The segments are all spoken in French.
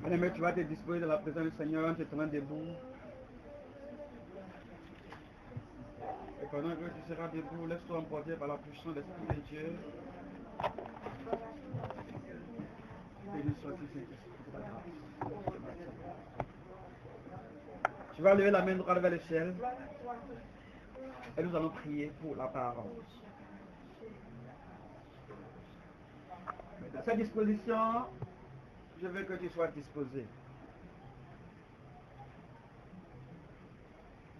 Bien-aimé, tu vas te disposer de la présence du Seigneur en te tenant debout. Et pendant que tu seras debout, laisse-toi emporter par la puissance de l'Esprit de Dieu. Béni soit-il, Saint-Esprit, pour ta grâce. Tu vas lever la main droite vers le ciel. Et nous allons prier pour la parole. Dans cette disposition, je veux que tu sois disposé.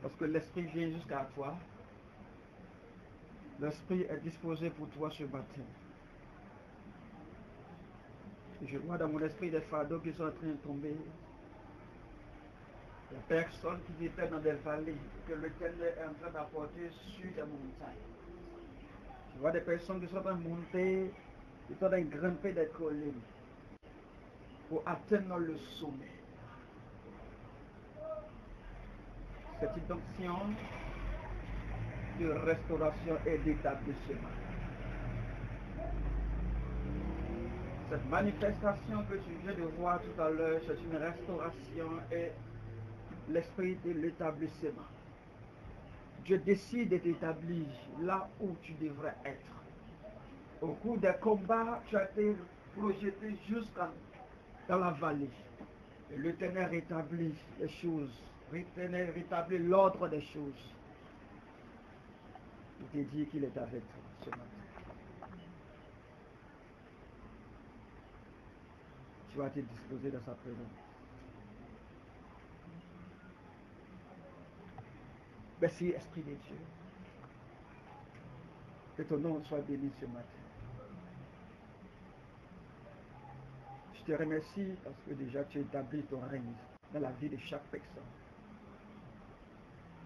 Parce que l'Esprit vient jusqu'à toi. L'Esprit est disposé pour toi ce matin. Et je vois dans mon esprit des fardeaux qui sont en train de tomber. Des personnes qui étaient dans des vallées que l'Éternel est en train d'apporter sur des montagnes. Je vois des personnes qui sont en train de monter, qui sont en train de grimper des collines pour atteindre le sommet. Cette onction de restauration et d'établissement. Cette manifestation que tu viens de voir tout à l'heure, c'est une restauration et l'esprit de l'établissement. Dieu décide de t'établir là où tu devrais être. Au cours des combats, tu as été projeté jusqu'à dans la vallée. Et l'Éternel rétablit les choses. L'Éternel rétablit l'ordre des choses. Il te dit qu'il est avec toi ce matin. Tu vas te disposer dans sa présence. Merci, Esprit de Dieu. Que ton nom soit béni ce matin. Je te remercie parce que déjà tu établis ton règne dans la vie de chaque personne.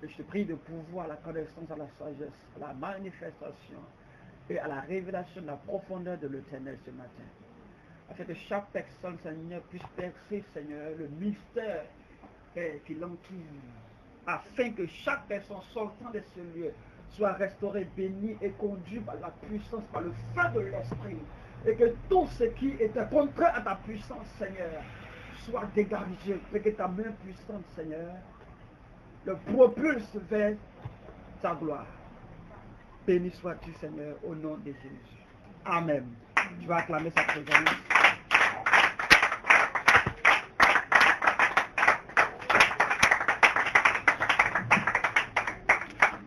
Et je te prie de pouvoir à la connaissance, à la sagesse, à la manifestation et à la révélation de la profondeur de l'Éternel ce matin. Afin que chaque personne, Seigneur, puisse percer, Seigneur, le mystère qui l'entoure. Afin que chaque personne sortant de ce lieu soit restaurée, bénie et conduite par la puissance, par le feu de l'Esprit. Et que tout ce qui était contraire à ta puissance, Seigneur, soit dégagé. Et que ta main puissante, Seigneur, le propulse vers ta gloire. Béni sois-tu, Seigneur, au nom de Jésus. Amen. Tu vas acclamer sa présence.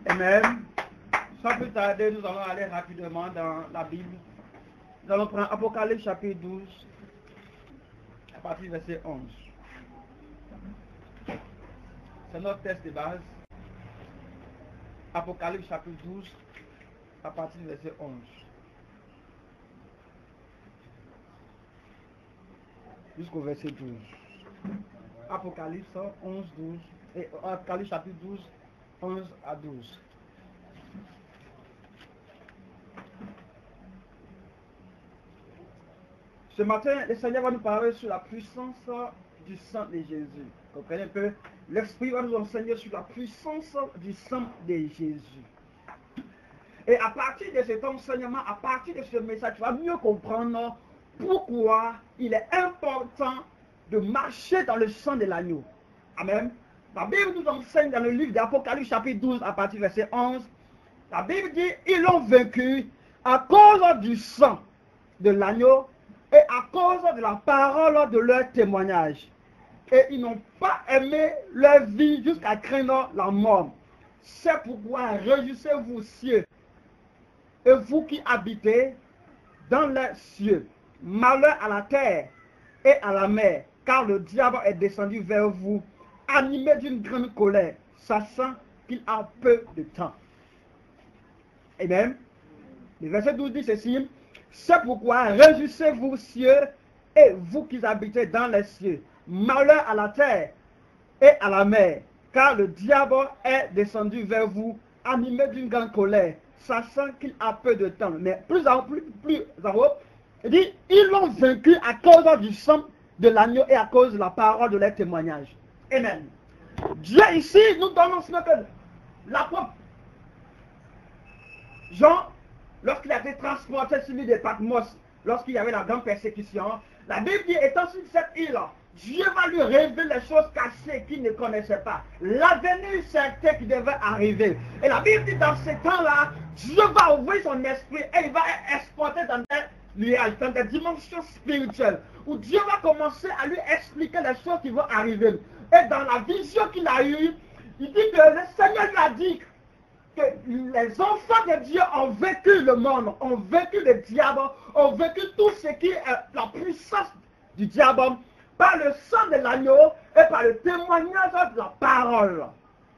Amen. Sans plus tarder, nous allons aller rapidement dans la Bible. Nous allons prendre Apocalypse chapitre 12, à partir du verset 11. C'est notre texte de base. Apocalypse chapitre 12, à partir du verset 11. Jusqu'au verset 12. Apocalypse 11, 12. Et Apocalypse chapitre 12, 11 à 12. Ce matin, le Seigneur va nous parler sur la puissance du sang de Jésus. Comprenez un peu? L'Esprit va nous enseigner sur la puissance du sang de Jésus. Et à partir de cet enseignement, à partir de ce message, tu vas mieux comprendre pourquoi il est important de marcher dans le sang de l'agneau. Amen. La Bible nous enseigne dans le livre d'Apocalypse chapitre 12 à partir du verset 11. La Bible dit, ils l'ont vaincu à cause du sang de l'agneau et à cause de la parole de leur témoignage. Et ils n'ont pas aimé leur vie jusqu'à craindre la mort. C'est pourquoi réjouissez-vous, cieux, et vous qui habitez dans les cieux. Malheur à la terre et à la mer, car le diable est descendu vers vous, animé d'une grande colère, sachant qu'il a peu de temps. Amen. Le verset 12 dit ceci. C'est pourquoi réjouissez-vous, cieux, et vous qui habitez dans les cieux. Malheur à la terre et à la mer, car le diable est descendu vers vous, animé d'une grande colère, sachant qu'il a peu de temps. Mais plus en haut, il dit, ils l'ont vaincu à cause du sang de l'agneau et à cause de la parole de leur témoignage. Amen. Dieu ici nous donne ce que l'apôtre Jean, lorsqu'il a été transporté sur l'île de Patmos, lorsqu'il y avait la grande persécution, la Bible dit, étant sur cette île, Dieu va lui révéler les choses cachées qu'il ne connaissait pas. L'avenir certain qui devait arriver. Et la Bible dit dans ces temps-là, Dieu va ouvrir son esprit et il va exporter dans des dimensions spirituelles. Où Dieu va commencer à lui expliquer les choses qui vont arriver. Et dans la vision qu'il a eue, il dit que le Seigneur lui a dit que les enfants de Dieu ont vécu le monde, ont vécu le diable, ont vécu tout ce qui est la puissance du diable, par le sang de l'agneau et par le témoignage de la parole.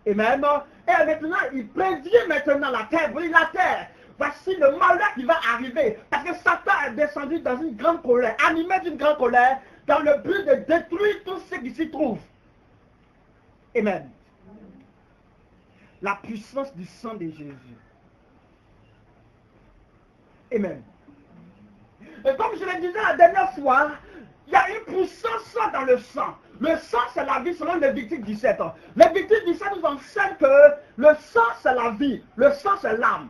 Et même, et maintenant, il prédit maintenant la terre, brille la terre. Voici le malheur qui va arriver. Parce que Satan est descendu dans une grande colère, animé d'une grande colère, dans le but de détruire tout ce qui s'y trouve. Amen. La puissance du sang de Jésus. Amen. Et comme je le disais la dernière fois, il y a une puissance dans le sang. Le sang, c'est la vie, selon Lévitique 17. Lévitique 17 nous enseigne que le sang, c'est la vie. Le sang, c'est l'âme.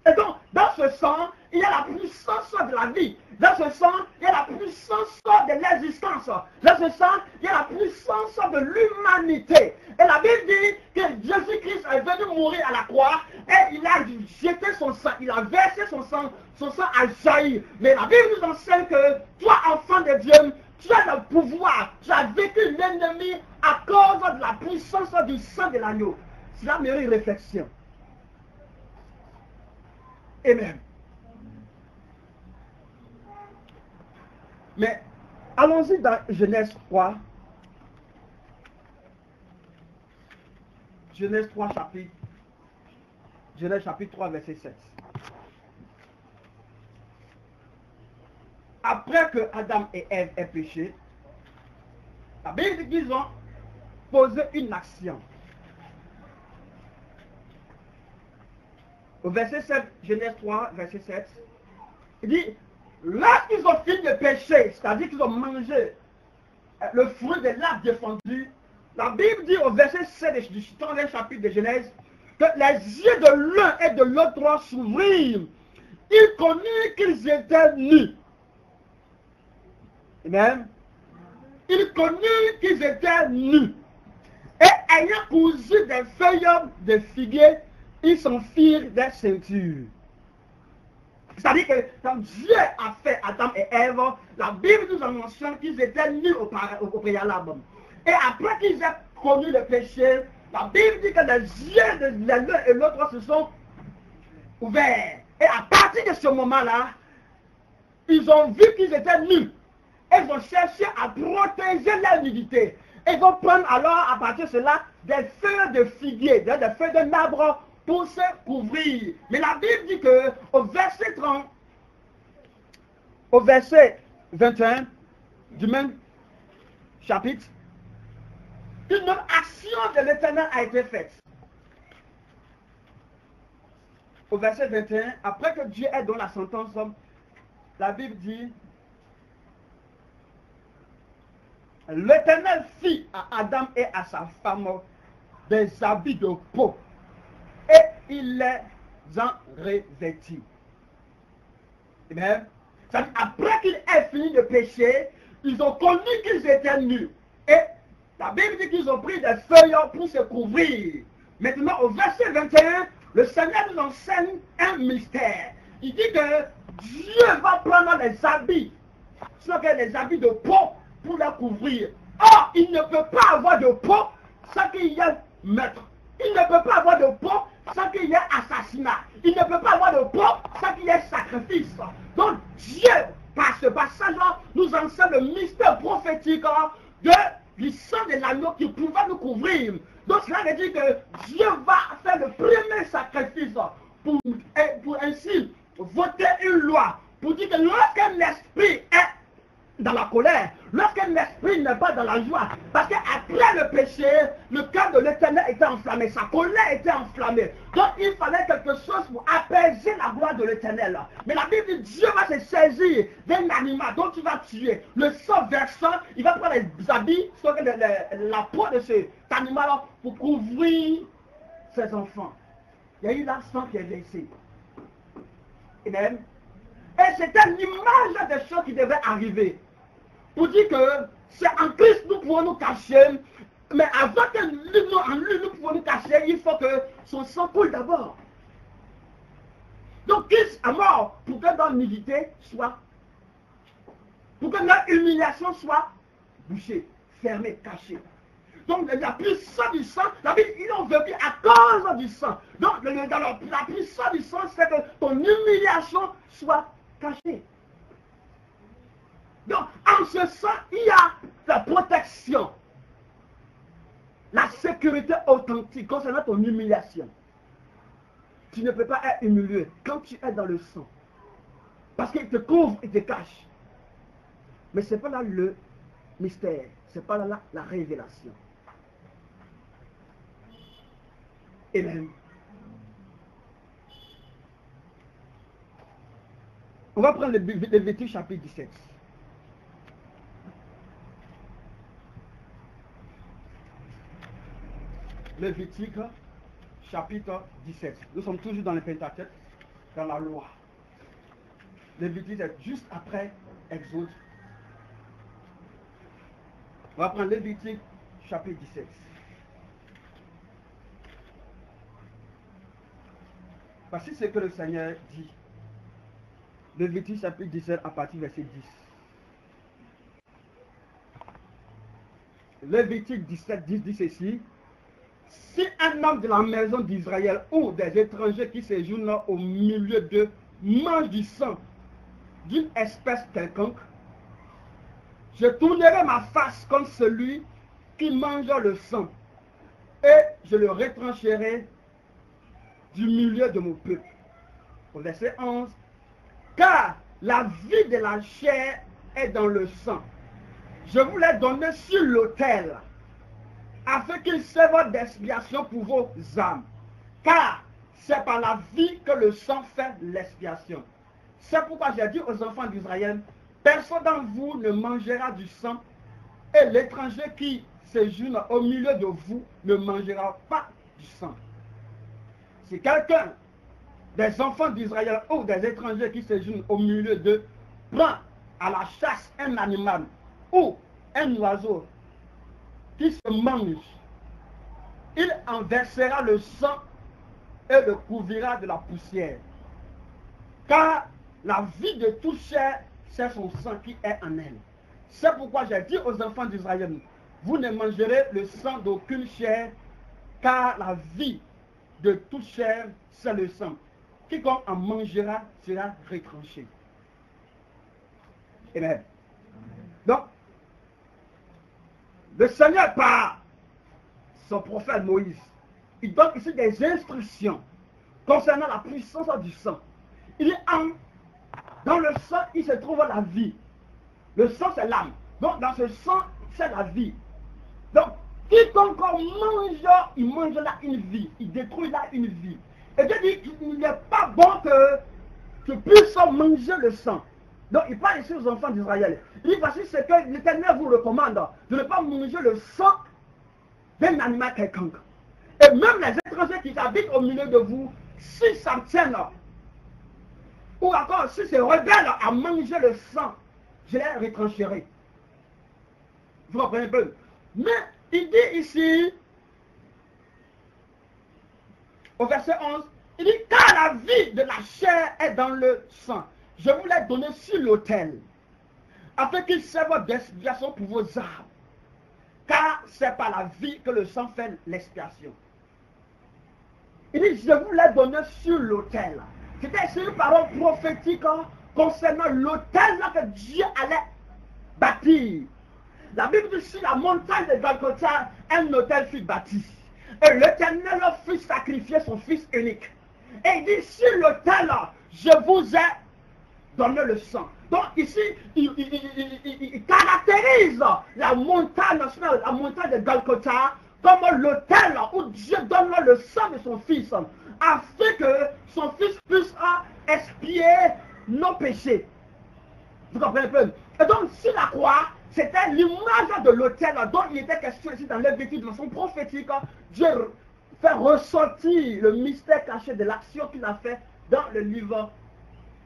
Et donc, dans ce sang, il y a la puissance de la vie. Dans ce sang, il y a la puissance de l'existence. Dans ce sang, il y a la puissance de l'humanité. Et la Bible dit que Jésus-Christ est venu mourir à la croix et il a jeté son sang, il a versé son sang a jailli. Mais la Bible nous enseigne que toi, enfant de Dieu, tu as le pouvoir, tu as vécu l'ennemi à cause de la puissance du sang de l'agneau. Cela mérite une réflexion. Amen. Mais allons-y dans Genèse 3. Genèse 3 chapitre. Genèse chapitre 3 verset 7. Après que Adam et Ève aient péché, la Bible dit qu'ils ont posé une action. Au verset 7, Genèse 3, verset 7, il dit, lorsqu'ils ont fini de pécher, c'est-à-dire qu'ils ont mangé le fruit de l'arbre défendu, la Bible dit au verset 7 du 3e chapitre de Genèse, que les yeux de l'un et de l'autre s'ouvrirent. Ils connurent qu'ils étaient nus. Amen. Ils connurent qu'ils étaient nus. Et ayant cousu des feuilles de figuier, ils s'en firent des ceintures. C'est-à-dire que quand Dieu a fait Adam et Ève, la Bible nous en mentionne qu'ils étaient nus au préalable. Et après qu'ils aient connu le péché, la Bible dit que les yeux de l'un et l'autre se sont ouverts. Et à partir de ce moment-là, ils ont vu qu'ils étaient nus. Ils ont cherché à protéger leur nudité. Ils vont prendre alors à partir de cela des feuilles de figuier, des feuilles de marbre pour se couvrir. Mais la Bible dit que au verset 30, au verset 21 du même chapitre, une même action de l'Éternel a été faite. Au verset 21, après que Dieu ait donné la sentence, la Bible dit, l'Éternel fit à Adam et à sa femme des habits de peau et il les en revêtit. Amen. Après qu'ils aient fini de pécher, ils ont connu qu'ils étaient nus. Et la Bible dit qu'ils ont pris des feuilles pour se couvrir. Maintenant, au verset 21, le Seigneur nous enseigne un mystère. Il dit que Dieu va prendre les habits, soit que les habits de peau, pour les couvrir. Or, il ne peut pas avoir de peau sans qu'il y ait meurtre. Il ne peut pas avoir de peau sans qu'il y ait assassinat. Il ne peut pas avoir de peau sans qu'il y ait sacrifice. Donc, Dieu, par ce passage-là, nous enseigne le mystère prophétique du sang de l'agneau qui pouvait nous couvrir. Donc, cela veut dire que Dieu va faire le premier sacrifice pour ainsi voter une loi. Pour dire que lorsqu'un esprit est dans la colère, lorsqu'un esprit n'est pas dans la joie, parce qu'après le péché, le cœur de l'Éternel était enflammé, sa colère était enflammée. Donc il fallait quelque chose pour apaiser la gloire de l'Éternel. Mais la Bible dit, Dieu va se saisir d'un animal dont tu vas tuer. Le sang versant, il va prendre les habits, la peau de cet animal pour couvrir ses enfants. Il y a eu la sang qui est versé. Amen. Et c'était l'image des choses qui devaient arriver. Pour dire que C'est en Christ nous pouvons nous cacher. Mais avant que nous pouvons nous cacher, il faut que son sang coule d'abord. Donc Christ est mort pour que notre nudité soit, pour que notre humiliation soit bouchée, fermée, cachée. Donc la puissance du sang, la Bible, ils ont vécu à cause du sang. Donc la puissance du sang, c'est que ton humiliation soit cachée. Donc en ce sang, il y a la protection, la sécurité authentique concernant ton humiliation. Tu ne peux pas être humilié quand tu es dans le sang. Parce qu'il te couvre et te cache. Mais ce n'est pas là le mystère. Ce n'est pas là la révélation. Amen. On va prendre Lévitique chapitre 17. Lévitique chapitre 17. Nous sommes toujours dans le Pentateuque, dans la loi. Lévitique est juste après Exode. On va prendre Lévitique chapitre 17. Voici ce que le Seigneur dit. Lévitique chapitre 17 à partir du verset 10. Lévitique 17, 10 dit ceci. Si un homme de la maison d'Israël ou des étrangers qui séjournent au milieu d'eux mange du sang d'une espèce quelconque, je tournerai ma face contre celui qui mange le sang et je le retrancherai du milieu de mon peuple. Au verset 11, car la vie de la chair est dans le sang. Je vous l'ai donné sur l'autel, afin qu'il serve d'expiation pour vos âmes. Car c'est par la vie que le sang fait l'expiation. C'est pourquoi j'ai dit aux enfants d'Israël, personne d'entre vous ne mangera du sang, et l'étranger qui séjourne au milieu de vous ne mangera pas du sang. Si quelqu'un des enfants d'Israël ou des étrangers qui séjournent au milieu d'eux prend à la chasse un animal ou un oiseau qui se mange, il en versera le sang et le couvrira de la poussière. Car la vie de toute chair, c'est son sang qui est en elle. C'est pourquoi j'ai dit aux enfants d'Israël, vous ne mangerez le sang d'aucune chair, car la vie de toute chair, c'est le sang. Quiconque en mangera sera retranché. Amen. Donc, le Seigneur, par son prophète Moïse, il donne ici des instructions concernant la puissance du sang. Il dit, dans le sang, il se trouve la vie. Le sang, c'est l'âme. Donc, dans ce sang, c'est la vie. Donc, quiconque mange, il mange là une vie. Il détruit là une vie. Et Dieu dit qu'il n'est pas bon que tu puisses manger le sang. Donc, il parle ici aux enfants d'Israël. Il dit, voici ce que l'Éternel vous recommande, de ne pas manger le sang d'un animal quelconque. Et même les étrangers qui habitent au milieu de vous, s'ils s'en tiennent, ou encore si c'est rebelle à manger le sang, je les retrancherai. Vous comprenez un peu? Mais il dit ici, au verset 11, il dit, car la vie de la chair est dans le sang. Je vous l'ai donné sur l'autel, afin qu'il serve d'expiation pour vos âmes. Car c'est par la vie que le sang fait l'expiation. Il dit, je vous l'ai donné sur l'autel. C'était une parole prophétique concernant l'autel que Dieu allait bâtir. La Bible dit, sur la montagne de Golgotha, un autel fut bâti. Et l'Éternel fit sacrifier son fils unique. Et il dit, sur l'autel, je vous ai donné le sang. Donc ici, il caractérise la montagne de Golgotha comme l'autel où Dieu donne le sang de son fils, afin que son fils puisse expier nos péchés. Vous comprenez un peu? Et donc, sur la croix, c'était l'image de l'autel dont il était question ici dans Lévitique de façon prophétique. Dieu fait ressortir le mystère caché de l'action qu'il a fait dans le livre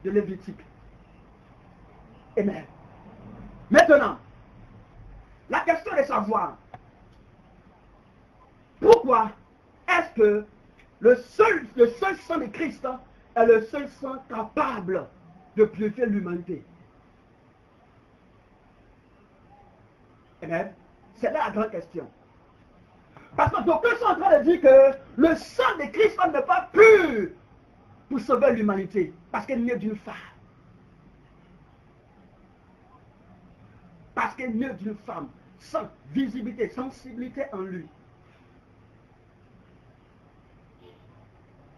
de Lévitique. Amen. Maintenant, La question est de savoir pourquoi est-ce que le seul sang de Christ est le seul sang capable de purifier l'humanité. Amen. C'est là la grande question. Parce que d'aucuns sont en train de dire que le sang de Christ n'est pas pur pour sauver l'humanité. Parce qu'elle naît d'une femme. Parce qu'elle naît d'une femme sans visibilité, sensibilité en lui.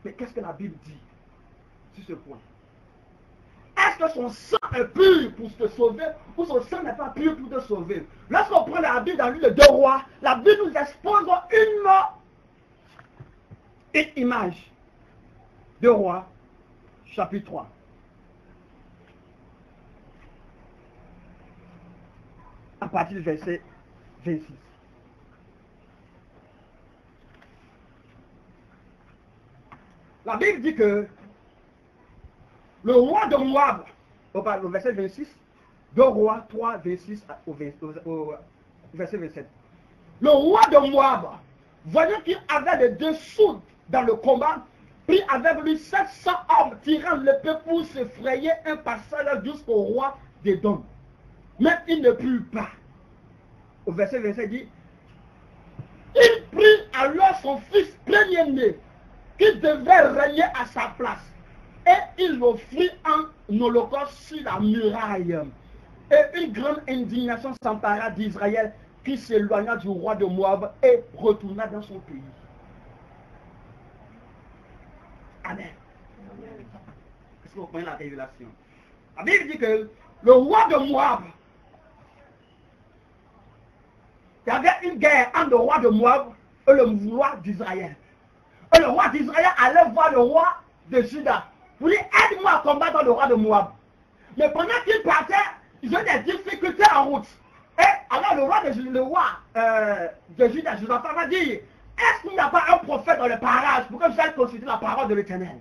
Mais qu'est-ce que la Bible dit sur ce point? Est-ce que son sang est pur pour te sauver ou son sang n'est pas pur pour te sauver? Lorsqu'on prend la Bible dans le livre de 2 Rois, la Bible nous expose une image. 2 Rois, chapitre 3. À partir du verset 26. La Bible dit que le roi de Moab, au verset 26, 2 Rois 3, 26 au verset 27. Le roi de Moab, voyant qu'il avait le dessous dans le combat, prit avec lui 700 hommes tirant l'épée pour se frayer un passage jusqu'au roi d'Édom. Mais il ne put pas. Au verset 27 dit, il prit alors son fils premier-né, qui devait régner à sa place, et il l'offrit en holocauste sur la muraille. Et une grande indignation s'empara d'Israël, qui s'éloigna du roi de Moab et retourna dans son pays. Amen. Est-ce que vous comprenez la révélation? La Bible dit que le roi de Moab, il y avait une guerre entre le roi de Moab et le roi d'Israël. Et le roi d'Israël allait voir le roi de Juda pour dire, aide-moi à combattre le roi de Moab. Mais pendant qu'il partait, ils ont des difficultés en route. Et alors le roi de Juda, Josaphat, va dire, est-ce qu'il n'y a pas un prophète dans le parage pour que j'aille consulter la parole de l'Éternel?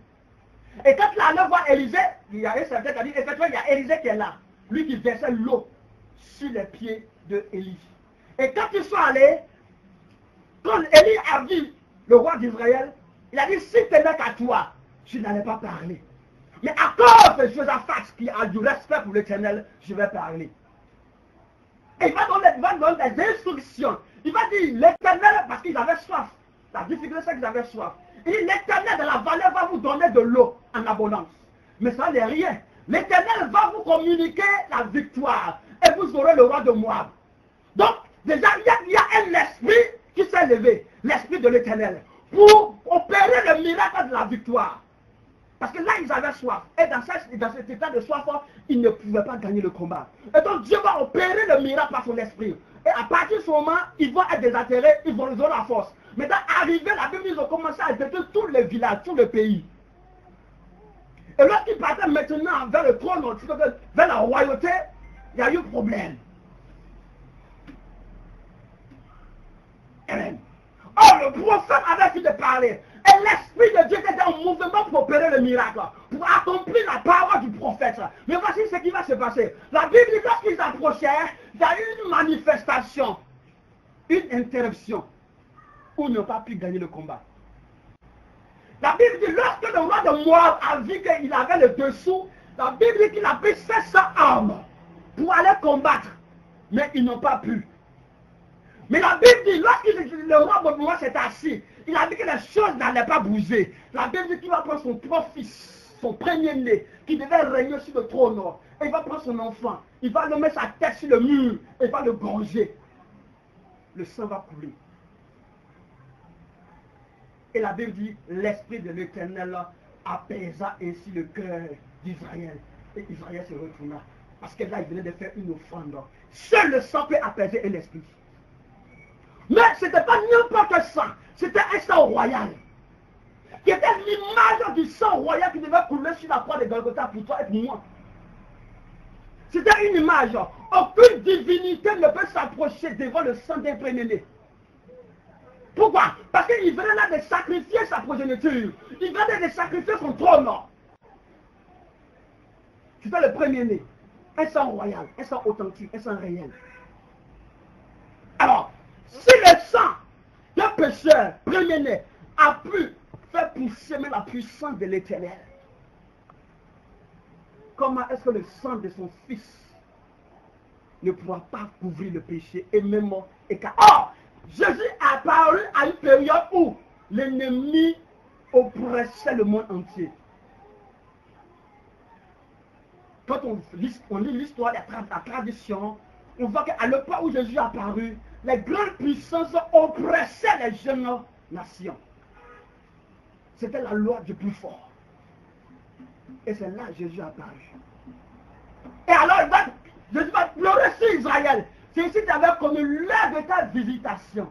Et quand il allait voir Élisée, il y a un certain qui a dit, effectivement, il y a Élisée qui est là. Lui qui versait l'eau sur les pieds de Élie. Et quand ils sont allés, quand Élie a vu le roi d'Israël, il a dit, si tu n'es qu'à toi, tu n'allais pas parler. Mais à cause de Josaphat qui a du respect pour l'Éternel, je vais parler. Et il va donner des instructions. Il va dire, l'Éternel, parce qu'ils avaient soif. La difficulté, c'est qu'ils avaient soif. Il dit, l'Éternel de la vallée va vous donner de l'eau en abondance. Mais ça n'est rien. L'Éternel va vous communiquer la victoire. Et vous aurez le roi de Moab. Donc, déjà, il y a un esprit qui s'est levé. L'esprit de l'Éternel. Pour opérer le miracle de la victoire. Parce que là, ils avaient soif. Et dans cet état de soif, ils ne pouvaient pas gagner le combat. Et donc, Dieu va opérer le miracle par son esprit. Et à partir de ce moment, ils vont être désatterrés, ils vont avoir la force. Maintenant, arrivé, la Bible, ils ont commencé à détruire tous les villages, tout le pays. Et lorsqu'ils partaient maintenant vers le trône, vers la royauté, il y a eu problème. Amen. Or, le prophète avait fini de parler. Et l'Esprit de Dieu était en mouvement pour opérer le miracle, pour accomplir la parole du prophète. Mais voici ce qui va se passer. La Bible dit que lorsqu'ils approchèrent, il y a eu une manifestation, une interruption, où ils n'ont pas pu gagner le combat. La Bible dit, lorsque le roi de Moab a vu qu'il avait le dessous, la Bible dit qu'il a pris 700 armes pour aller combattre. Mais ils n'ont pas pu. Mais la Bible dit, lorsque le roi de Moab s'est assis, il a dit que les choses n'allaient pas bouger. La Bible dit qu'il va prendre son propre fils, son premier-né, qui devait régner sur le trône. Et il va prendre son enfant, il va le mettre sa tête sur le mur, et il va le granger. Le sang va couler. Et la Bible dit, l'Esprit de l'Éternel apaisa ainsi le cœur d'Israël. Et Israël se retourna. Parce que là, il venait de faire une offrande. Seul le sang peut apaiser l'Esprit. Mais ce n'était pas n'importe sang. C'était un sang royal. Qui était l'image du sang royal qui devait couler sur la croix de Golgotha pour toi et pour moi. C'était une image. Aucune divinité ne peut s'approcher devant le sang d'un premier-né. Pourquoi? Parce qu'il venait là de sacrifier sa progéniture. Il venait de sacrifier son trône. C'était le premier-né. Un sang royal, un sang authentique, un sang réel. si le sang d'un pécheur premier-né a pu faire pousser la puissance de l'Éternel, comment est-ce que le sang de son fils ne pourra pas couvrir le péché et même écarter? Or, Jésus est apparu à une période où l'ennemi oppressait le monde entier. Quand on lit l'histoire, la tradition, on voit qu'à l'époque où Jésus est apparu, les grandes puissances oppressaient les jeunes nations. C'était la loi du plus fort. Et c'est là que Jésus est apparu. Et alors, Jésus va pleurer sur Israël. C'est ici que tu avais connu l'heure de ta visitation.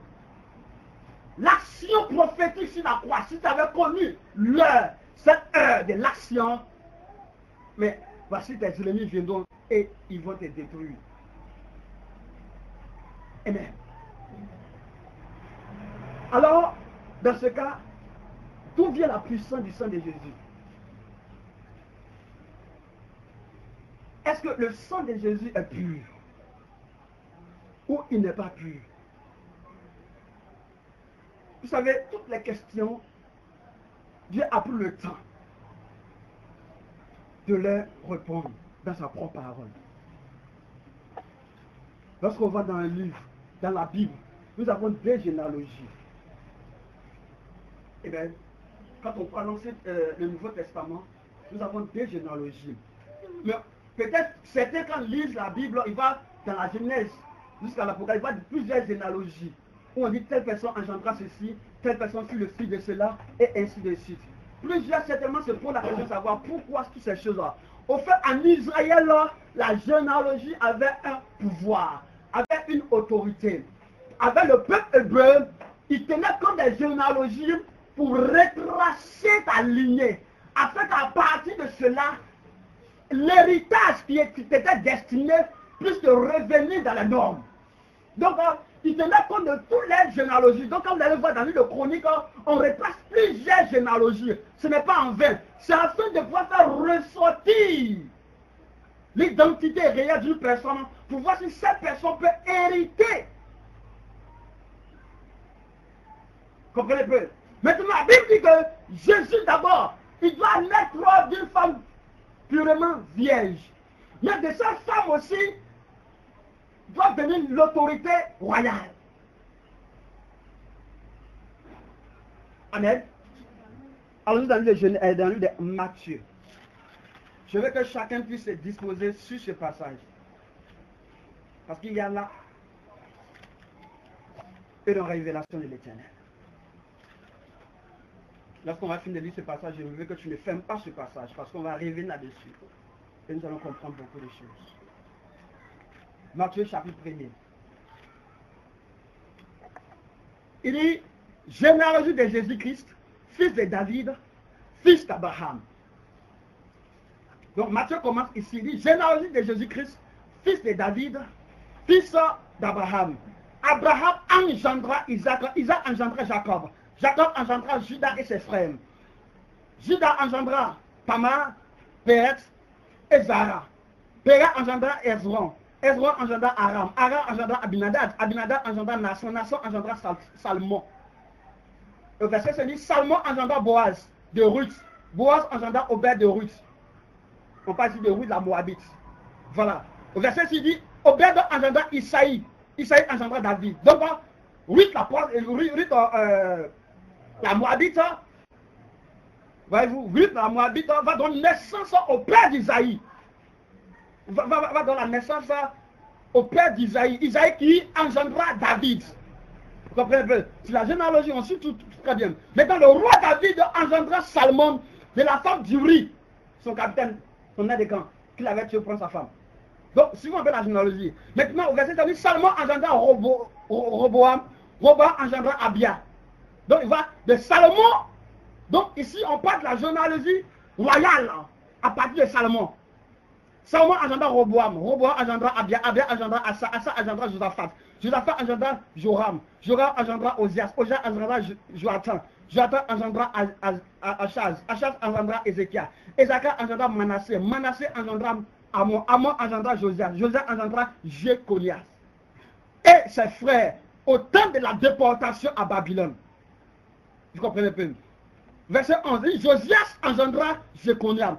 L'action prophétique sur la croix. Si tu avais connu l'heure, cette heure de l'action, mais voici tes ennemis viendront et ils vont te détruire. Amen. Alors, dans ce cas, d'où vient la puissance du sang de Jésus? Est-ce que le sang de Jésus est pur? Ou il n'est pas pur? Vous savez, toutes les questions, Dieu a pris le temps de leur répondre dans sa propre parole. Lorsqu'on va dans un livre, dans la Bible, nous avons deux généalogies. Eh bien, quand on prononce le Nouveau Testament, nous avons deux généalogies. Mais peut-être certains, quand ils lisent la Bible, ils vont dans la Genèse jusqu'à l'Apocalypse, il va de plusieurs généalogies. Où on dit telle personne engendra ceci, telle personne fut le fils de cela, et ainsi de suite. Plusieurs certainement se posent la question de savoir pourquoi toutes ces choses-là. Au fait, en Israël, la généalogie avait un pouvoir, avait une autorité. Avec le peuple hébreu, il tenait compte des généalogies pour retracer ta lignée, afin qu'à partir de cela, l'héritage qui était destiné puisse te revenir dans la norme. Donc, il tenait compte de toutes les généalogies. Donc, quand vous allez voir dans le livre de Chroniques, on retrace plusieurs généalogies. Ce n'est pas en vain. C'est afin de pouvoir faire ressortir l'identité réelle d'une personne pour voir si cette personne peut hériter. Comprenez peu? Maintenant, la Bible dit que Jésus d'abord, il doit naître d'une femme purement vierge. Mais de cette femme aussi, doit venir l'autorité royale. Amen. Alors, dans le livre de Matthieu, je veux que chacun puisse se disposer sur ce passage. Parce qu'il y a là une révélation de l'Éternel. Lorsqu'on va finir de lire ce passage, je veux que tu ne fermes pas ce passage, parce qu'on va revenir là-dessus. Et nous allons comprendre beaucoup de choses. Matthieu chapitre 1er. Il dit, généalogie de Jésus-Christ, fils de David, fils d'Abraham. Donc Matthieu commence ici, il dit, généalogie de Jésus-Christ, fils de David, fils d'Abraham. Abraham engendra Isaac, Isaac engendra Jacob. Jacob engendra Judas et ses frères. Judas engendra Tamar, Pérez et Zara. Pérez engendra Hezron. Hezron engendra Aram. Aram engendra Abinadab. Abinadab engendra Nasson. Nasson engendra Salmon. Le verset se dit, Salmon engendra Boaz de Ruth. Boaz engendra Obed de Ruth. On parle ici de Ruth la Moabite. Voilà. Le verset se dit, Obed engendra Isaïe. Isaïe engendra David. Donc, Ruth la Moabite, voyez-vous, Ruth la Moabite va donner naissance au père d'Isaïe. Va donner la naissance au père d'Isaïe. Isaïe qui engendra David. Vous comprenez un peu? C'est la généalogie, on suit tout très bien. Maintenant, le roi David engendra Salmon de la femme d'Uri, son capitaine, son aide de camp, qu'il avait tué pour sa femme. Donc, suivons un peu la généalogie. Maintenant, au verset 10, Salmon engendra Roboam. Roboam engendra Abia. Donc, il va de Salomon. Donc, ici, on parle de la généalogie royale à partir de Salomon. Salomon engendra Roboam. Roboam engendra Abia. Abia engendra Asa. Asa engendra Josaphat. Josaphat engendra Joram. Joram engendra Ozias. Ozias engendra Joatan. Joatan engendra Achaz. Achaz engendra Ézéchias. Ézéchias engendra Manassé. Manassé engendra Amon. Amon engendra Josias. Josias engendra Jéconias. Et ses frères au temps de la déportation à Babylone. Vous comprenez un peu? Verset 11, dit, Josias engendra Jéconiam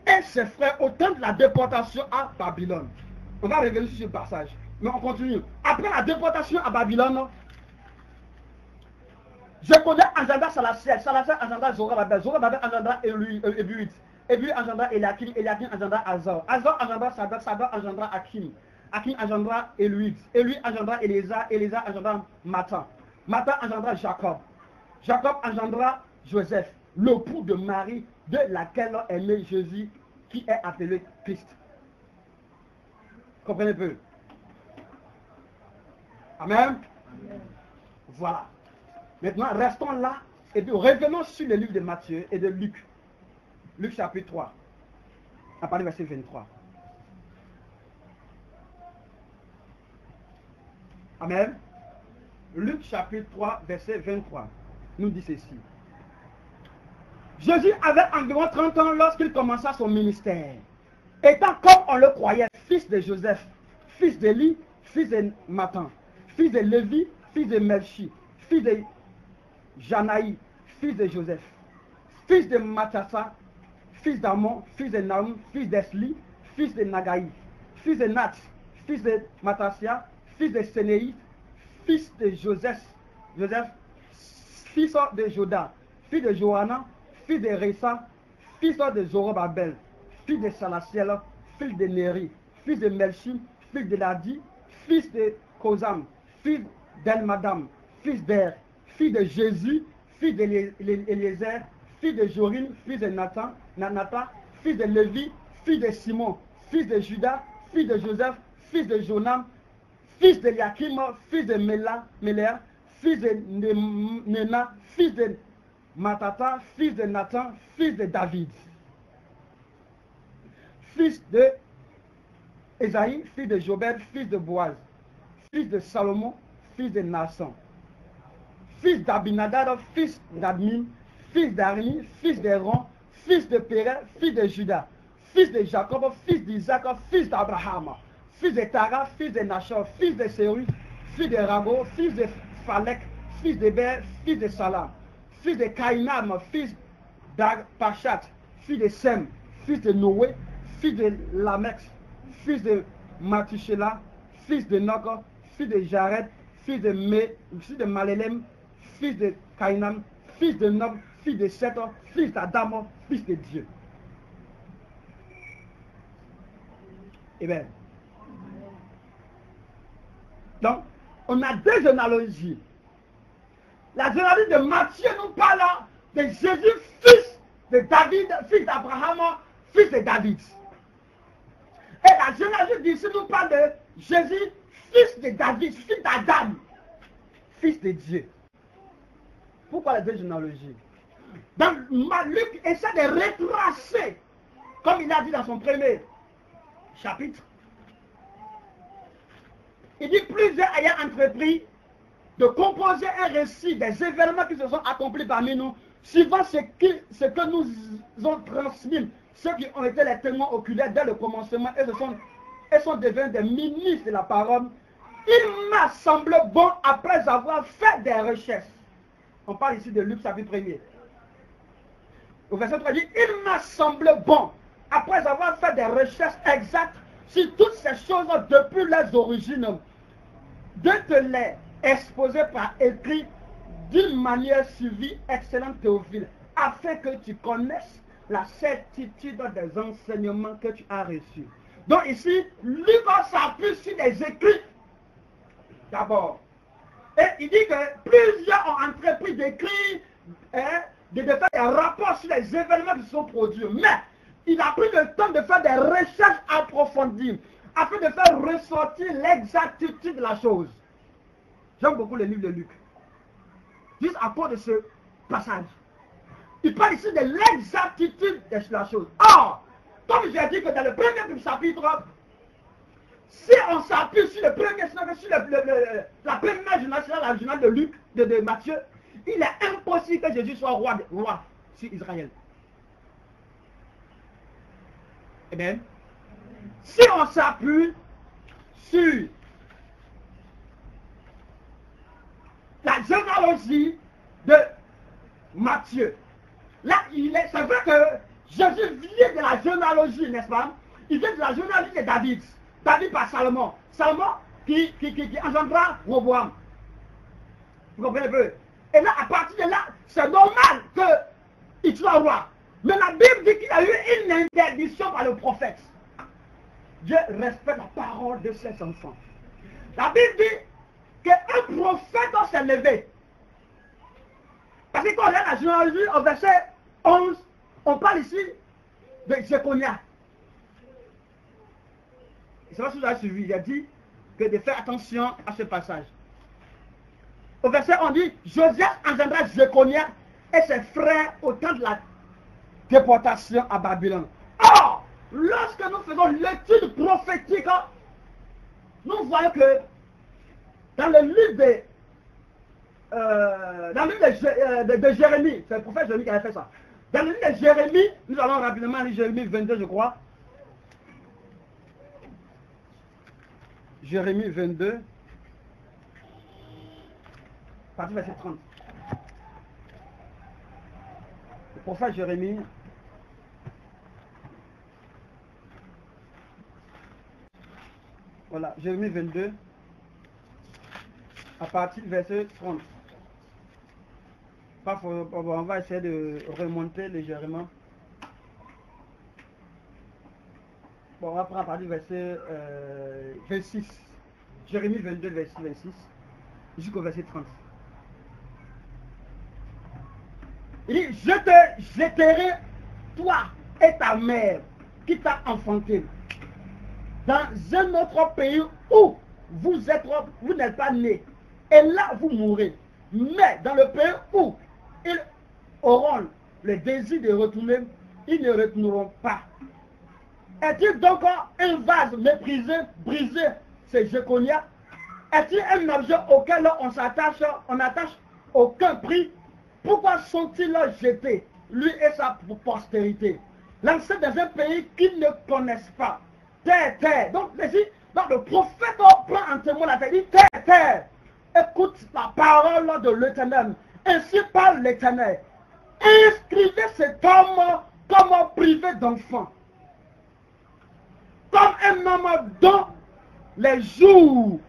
et ses frères au temps de la déportation à Babylone. On va revenir sur ce passage, mais on continue. Après la déportation à Babylone, Jéconiam engendra Salatiel, Salatiel engendra Zorobabel, Zorobabel engendra Ébuid, Ébuid engendra Eliakim, Eliakim engendra Azor, Azor engendra Sadoc, Sadoc engendra Akim, Akim engendra Éluid, Éluid engendra Éléazar, Éléazar engendra Matan, Matan engendra Jacob, Jacob engendra Joseph, le pouls de Marie, de laquelle est né Jésus, qui est appelé Christ. Comprenez un peu? Amen. Amen. Voilà. Maintenant, restons là et puis revenons sur le livre de Matthieu et de Luc. Luc chapitre 3, à partir du verset 23. Amen. Luc chapitre 3, verset 23, nous dit ceci. Jésus avait environ 30 ans lorsqu'il commença son ministère. Étant comme on le croyait, fils de Joseph, fils d'Élie, fils de Matan, fils de Lévi, fils de Melchi, fils de Janaï, fils de Joseph, fils de Mathassa, fils d'Amon, fils de Naum, fils d'Esli, fils de Nagaï, fils de Nat, fils de Mathassia, fils de Sénéi, fils de Joseph, fils de Joda, fils de Johanna, fils de Ressa, fils de Zorobabel, fils de Salatiel, fils de Néri, fils de Melchim, fils de Ladi, fils de Kozam, fils d'Elmadam, fils d'Er, fils de Jésus, fils d'Eliezer, fils de Jorim, fils de Nathan, fils de Lévi, fils de Simon, fils de Judas, fils de Joseph, fils de Jonam, fils de Yakim, fils de Méléa, fils de Néna, fils de Matata, fils de Nathan, fils de David, fils de Esaïe, fils de Jobed, fils de Boaz, fils de Salomon, fils de Nassan, fils d'Abinadab, fils d'Admin, fils d'Arni, fils d'Aaron, fils de Pérez, fils de Judas, fils de Jacob, fils d'Isaac, fils d'Abraham, fils de Tara, fils de Nachor, fils de Séru, fils de Rago, fils de Phalek, fils de Ber, fils de Salam, fils de Caïnam, fils d'Arpachat, fils de Sem, fils de Noé, fils de Lamech, fils de Mathushela, fils de Noc, fils de Jared, fils de Malélem, fils de Caïnam, fils de Nob, fils de Seth, fils d'Adam, fils de Dieu. Amen. Donc, on a deux généalogies. La généalogie de Matthieu nous parle de Jésus, fils de David, fils d'Abraham, fils de David. Et la généalogie d'ici nous parle de Jésus, fils de David, fils d'Adam, fils de Dieu. Pourquoi les deux généalogies? Donc, Luc essaie de retracer, comme il a dit dans son premier chapitre, il dit plusieurs ayant entrepris de composer un récit des événements qui se sont accomplis parmi nous, suivant ce que nous ont transmis, ceux qui ont été les témoins oculaires dès le commencement et sont devenus des ministres de la parole. Il m'a semblé bon, après avoir fait des recherches. On parle ici de Luc chapitre 1er. Au verset 3, il dit, il m'a semblé bon, après avoir fait des recherches exactes sur toutes ces choses depuis les origines, de te les exposer par écrit d'une manière suivie, excellente Théophile, afin que tu connaisses la certitude des enseignements que tu as reçus. Donc ici, Luc s'appuie sur des écrits d'abord. Et il dit que plusieurs ont entrepris d'écrire, de faire des rapports sur les événements qui se sont produits. Mais il a pris le temps de faire des recherches approfondies afin de faire ressortir l'exactitude de la chose. J'aime beaucoup le livre de Luc. Juste à cause de ce passage. Il parle ici de l'exactitude de la chose. Or, comme j'ai dit que dans le premier chapitre, si on s'appuie sur le premier, sur la première journal, sur la journal de Luc, de Matthieu, il est impossible que Jésus soit roi sur Israël. Eh bien, si on s'appuie sur la généalogie de Matthieu. Là, c'est vrai que Jésus vient de la généalogie, n'est-ce pas? Il vient de la généalogie de David. David par Salomon. Salomon qui engendra Roboam. Vous comprenez un peu? Et là, à partir de là, c'est normal qu'il soit roi. Mais la Bible dit qu'il y a eu une interdiction par le prophète. Dieu respecte la parole de ses enfants. La Bible dit qu'un prophète s'est levé. Parce que quand on regarde la généalogie au verset 11, on parle ici de Jéconia. C'est pas si vous avez suivi, il a dit que de faire attention à ce passage. Au verset, on dit, Josias engendra Jéconia et ses frères au temps de la déportation à Babylone. Or, lorsque nous faisons l'étude prophétique, nous voyons que dans le livre de Jérémie, c'est le prophète Jérémie qui avait fait ça. Dans le livre de Jérémie, nous allons rapidement lire Jérémie 22, je crois. Jérémie 22, partie verset 30. Le prophète Jérémie, voilà, Jérémie 22, à partir du verset 30. On va essayer de remonter légèrement. Bon, on va prendre à partir du verset 26. Jérémie 22, verset 26, jusqu'au verset 30. Il dit, je te jetterai, toi et ta mère, qui t'a enfanté, dans un autre pays où vous n'êtes pas nés. Et là, vous mourrez. Mais dans le pays où ils auront le désir de retourner, ils ne retourneront pas. Est-il donc un vase méprisé, brisé, c'est Jéconia? Est-il un objet auquel on n'attache aucun prix? Pourquoi sont-ils jetés, lui et sa postérité, lancés dans un pays qu'ils ne connaissent pas? Terre. Donc le prophète prend en témoin la terre, il dit terre. Écoute la parole de l'Éternel. Ainsi parle l'Éternel. Inscrivez cet homme comme privé d'enfant, comme un homme dont les jours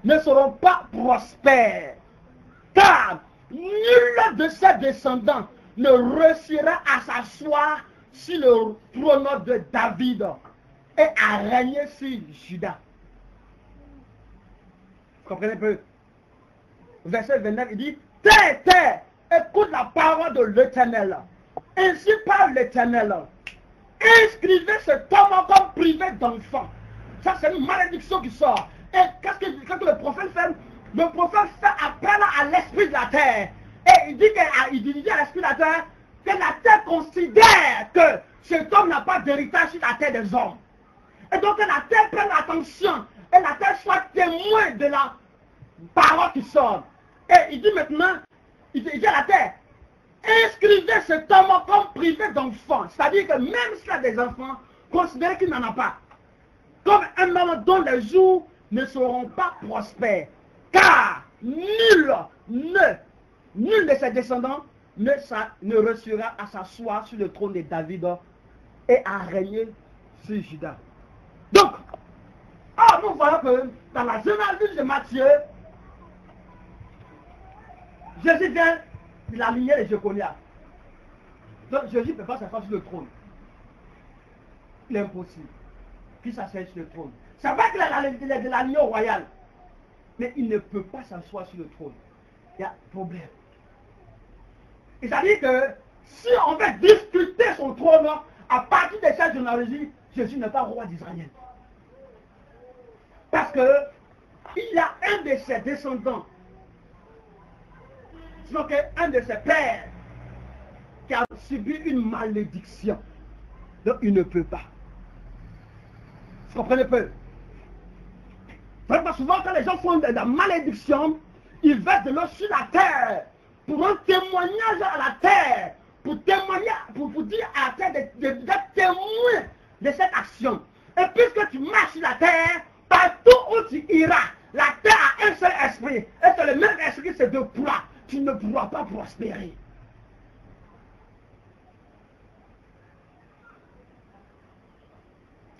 ne seront pas prospères. Car nul de ses descendants ne réussira à s'asseoir sur le trône de David et à régner sur Juda. Vous comprenez un peu? Verset 29, il dit, terre, écoute la parole de l'Éternel. Ainsi parle l'Éternel. Inscrivez cet homme comme privé d'enfant. Ça, c'est une malédiction qui sort. Et qu'est-ce que le prophète fait? Le prophète fait appel à l'esprit de la terre. Et il dit à l'esprit de la terre que la terre considère que cet homme n'a pas d'héritage sur la terre des hommes. Et donc que la terre prenne attention et la terre soit témoin de la parole qui sort. Et il dit maintenant, il dit à la terre, inscrivez cet homme comme privé d'enfant. C'est-à-dire que même s'il a des enfants, considérez qu'il n'en a pas. Comme un homme dont les jours ne seront pas prospères. Car nul de ses descendants ne réussira à s'asseoir sur le trône de David et à régner sur Juda. Donc, nous voyons que dans la généalogie de Matthieu, Jésus vient de la lignée de Jéconia. Donc Jésus ne peut pas s'asseoir sur le trône. Il est impossible qu'il s'assied sur le trône. C'est vrai qu'il est de la lignée royale, mais il ne peut pas s'asseoir sur le trône. Il y a problème. Et ça dit que si on veut discuter son trône, à partir de cette généalogie, Jésus n'est pas roi d'Israël. Parce que il y a un de ses descendants, sinon qu'un de ses pères, qui a subi une malédiction. Donc il ne peut pas. Vous comprenez peu? Vraiment souvent quand les gens font de la malédiction, ils versent de l'eau sur la terre pour un témoignage à la terre, pour témoigner, pour dire à la terre d'être témoin de cette action. Et puisque tu marches sur la terre, partout où tu iras, La terre a un seul esprit. Et c'est le même esprit, c'est de pourra. Tu ne pourras pas prospérer.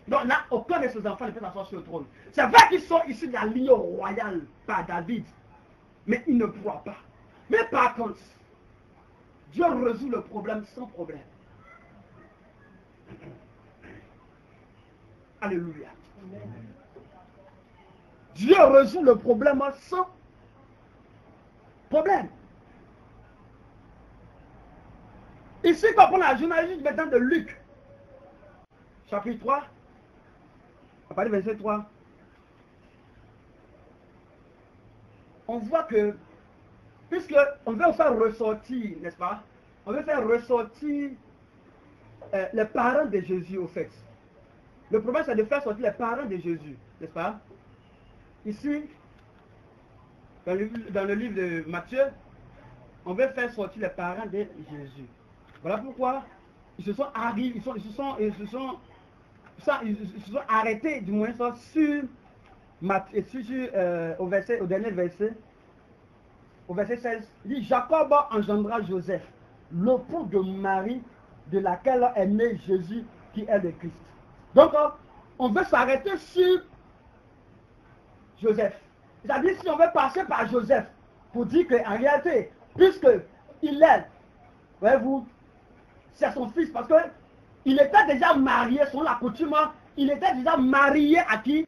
Donc là, aucun de ses enfants ne peut s'asseoir sur le trône. C'est vrai qu'ils sont issus de la ligne royale par David. Mais ils ne pourront pas. Mais par contre, Dieu résout le problème sans problème. Alléluia. Dieu résout le problème sans problème. Ici, quand on prend la journaliste maintenant de Luc, chapitre 3, à partir du verset 3, on voit que, puisque on veut faire ressortir, n'est-ce pas? On veut faire ressortir les parents de Jésus au fait. Le problème, c'est de faire sortir les parents de Jésus, n'est-ce pas? Ici, dans le livre de Matthieu, on veut faire sortir les parents de Jésus. Voilà pourquoi ils se sont arrivés, ils se sont arrêtés, du moins, au dernier verset, au verset 16, il dit Jacob engendra Joseph, l'époux de Marie, de laquelle est né Jésus, qui est le Christ. Donc, on veut s'arrêter sur Joseph. C'est-à-dire, si on veut passer par Joseph, pour dire qu'en réalité, puisque il est, voyez-vous, c'est son fils, parce que il était déjà marié, selon la coutume, il était déjà marié à qui?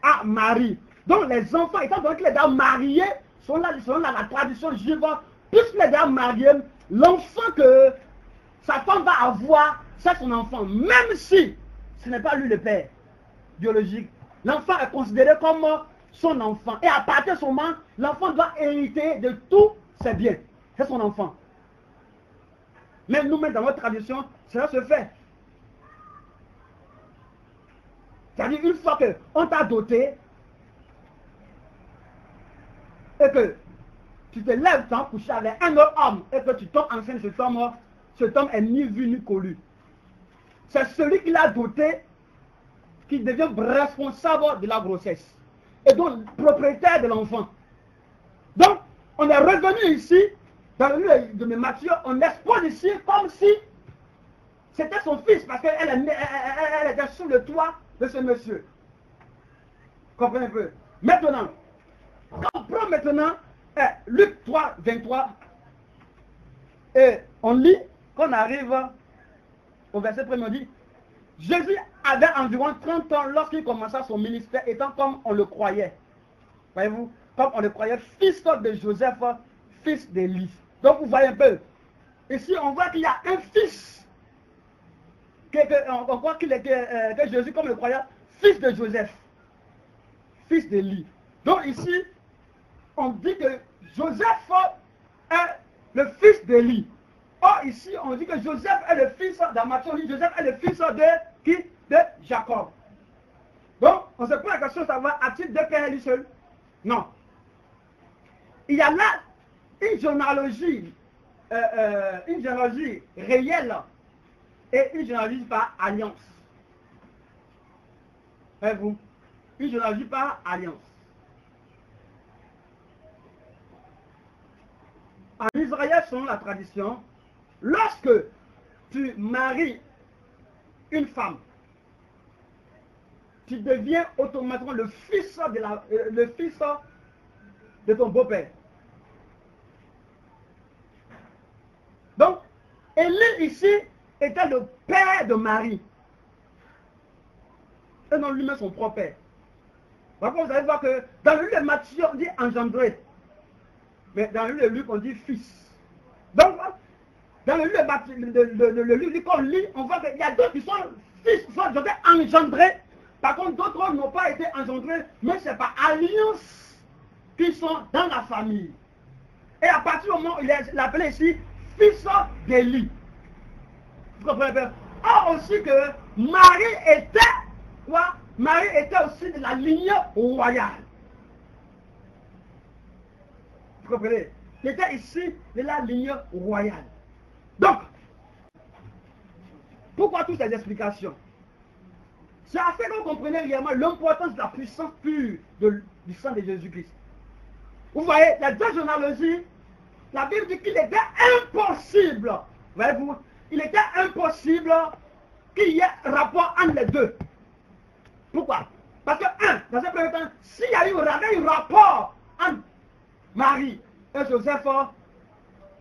À Marie. Donc les enfants, étant donné qu'il est déjà marié, selon la tradition juive, puisqu'il est déjà marié, l'enfant que sa femme va avoir, c'est son enfant, même si ce n'est pas lui le père biologique. L'enfant est considéré comme son enfant. Et à partir de ce moment, l'enfant doit hériter de tous ses biens. C'est son enfant. Mais nous-mêmes, dans notre tradition, cela se fait. C'est-à-dire, une fois qu'on t'a doté, et que tu te lèves sans coucher avec un autre homme, et que tu tombes enceinte de cet homme est ni vu ni connu. C'est celui qui l'a doté qui devient responsable de la grossesse. Et donc, propriétaire de l'enfant. Donc, on est revenu ici, dans le livre de Matthieu, on expose ici comme si c'était son fils, parce qu'elle était sous le toit de ce monsieur. Comprenez un peu. Maintenant, on prend maintenant Luc 3, 23, et on lit, qu'on arrive au verset 1, on dit, Jésus avait environ 30 ans lorsqu'il commença son ministère, étant comme on le croyait. Voyez-vous, comme on le croyait, fils de Joseph, fils d'Élie. Donc vous voyez un peu, ici on voit qu'il y a un fils, on croit qu'il était que Jésus, comme le croyait, fils de Joseph, fils d'Élie. Donc ici, on dit que Joseph est le fils d'Élie. Or ici, on dit que Joseph est le fils d'Amathie, Joseph est le fils de qui? De Jacob. Donc, on se pose la question de savoir, a-t-il deux pères lui seul? Non. Il y a là une généalogie réelle et une généalogie par alliance. Voyez-vous? Une généalogie par alliance. En Israël, selon la tradition, lorsque tu maries une femme, tu deviens automatiquement le fils de ton beau-père. Donc, Élie ici était le père de Marie. Et non lui-même son propre père. Par contre, vous allez voir que dans le livre de Matthieu, on dit engendré. Mais dans le livre de Luc, on dit fils. Donc, dans le livre qu'on lit, on voit qu'il y a d'autres qui sont fils, qui sont engendrés. Par contre, d'autres n'ont pas été engendrés, mais c'est par alliance qu'ils sont dans la famille. Et à partir du moment où il l'appelait ici fils d'Élie. Vous comprenez bien? Or aussi que Marie était, quoi? Marie était aussi de la ligne royale. Vous comprenez? Il était ici de la ligne royale. Donc, pourquoi toutes ces explications? C'est afin que vous compreniez réellement l'importance de la puissance pure de du sang de Jésus-Christ. Vous voyez, les deux généalogies, la Bible dit qu'il était impossible, voyez-vous, il était impossible qu'il y ait rapport entre les deux. Pourquoi? Parce que, dans un premier temps, s'il y avait eu rapport entre Marie et Joseph,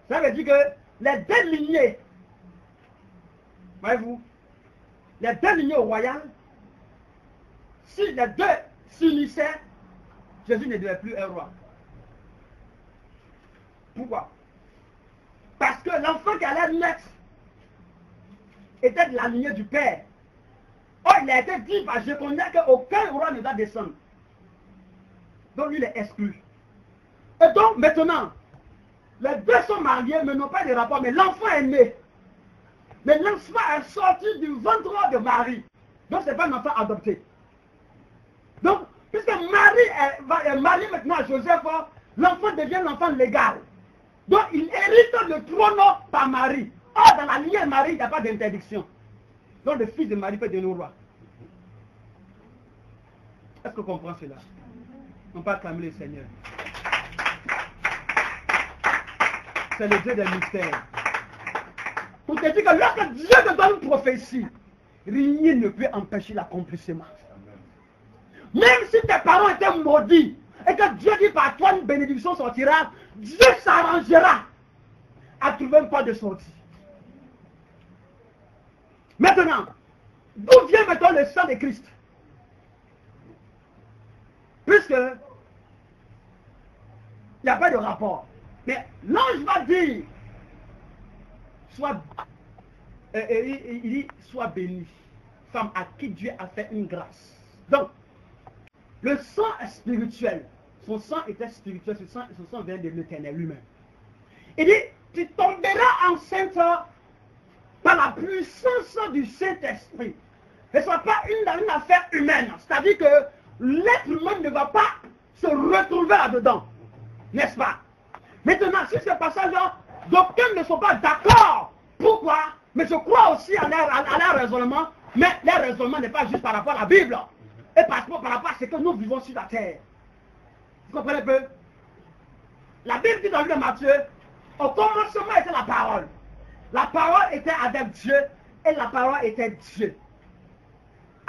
ça veut dire que les deux lignées, voyez-vous, les deux lignées royales, si les deux s'unissaient, Jésus ne devait plus être roi. Pourquoi? Parce que l'enfant qui allait naître était de la lignée du Père. Or, il a été dit par Jéconia qu'aucun roi ne doit descendre. Donc, lui, il est exclu. Et donc, maintenant, les deux sont mariés, mais n'ont pas de rapport, mais l'enfant est né. Mais l'enfant est sorti du ventre de Marie. Donc, ce n'est pas un enfant adopté. Donc, puisque Marie est mariée maintenant à Joseph, l'enfant devient l'enfant légal. Donc, il hérite le trône par Marie. Or, dans la lignée de Marie, il n'y a pas d'interdiction. Donc, le fils de Marie peut devenir roi. Est-ce que vous comprenez cela? On peut acclamer le Seigneur. C'est le Dieu des mystères. Pour te dire que lorsque Dieu te donne une prophétie, rien ne peut empêcher l'accomplissement. Même si tes parents étaient maudits, et que Dieu dit par toi une bénédiction sortira, Dieu s'arrangera à trouver une porte de sortie. Maintenant, d'où vient maintenant le sang de Christ? Puisque il n'y a pas de rapport. Mais l'ange va dire, il dit, sois béni, femme à qui Dieu a fait une grâce. Donc, le sang est spirituel. Son sang était spirituel, son sang vient de l'Éternel lui-même. Il dit, tu tomberas enceinte par la puissance du Saint-Esprit. Ce ne sera pas une affaire humaine. C'est-à-dire que l'être humain ne va pas se retrouver là-dedans. N'est-ce pas? Maintenant, si ce passage-là, d'aucuns ne sont pas d'accord. Pourquoi? Mais je crois aussi à leur raisonnement. Mais leur raisonnement n'est pas juste par rapport à la Bible. Et par rapport à ce que nous vivons sur la terre. Vous comprenez un peu? La Bible dit dans le livre de Matthieu, au commencement était la parole. La parole était avec Dieu et la parole était Dieu.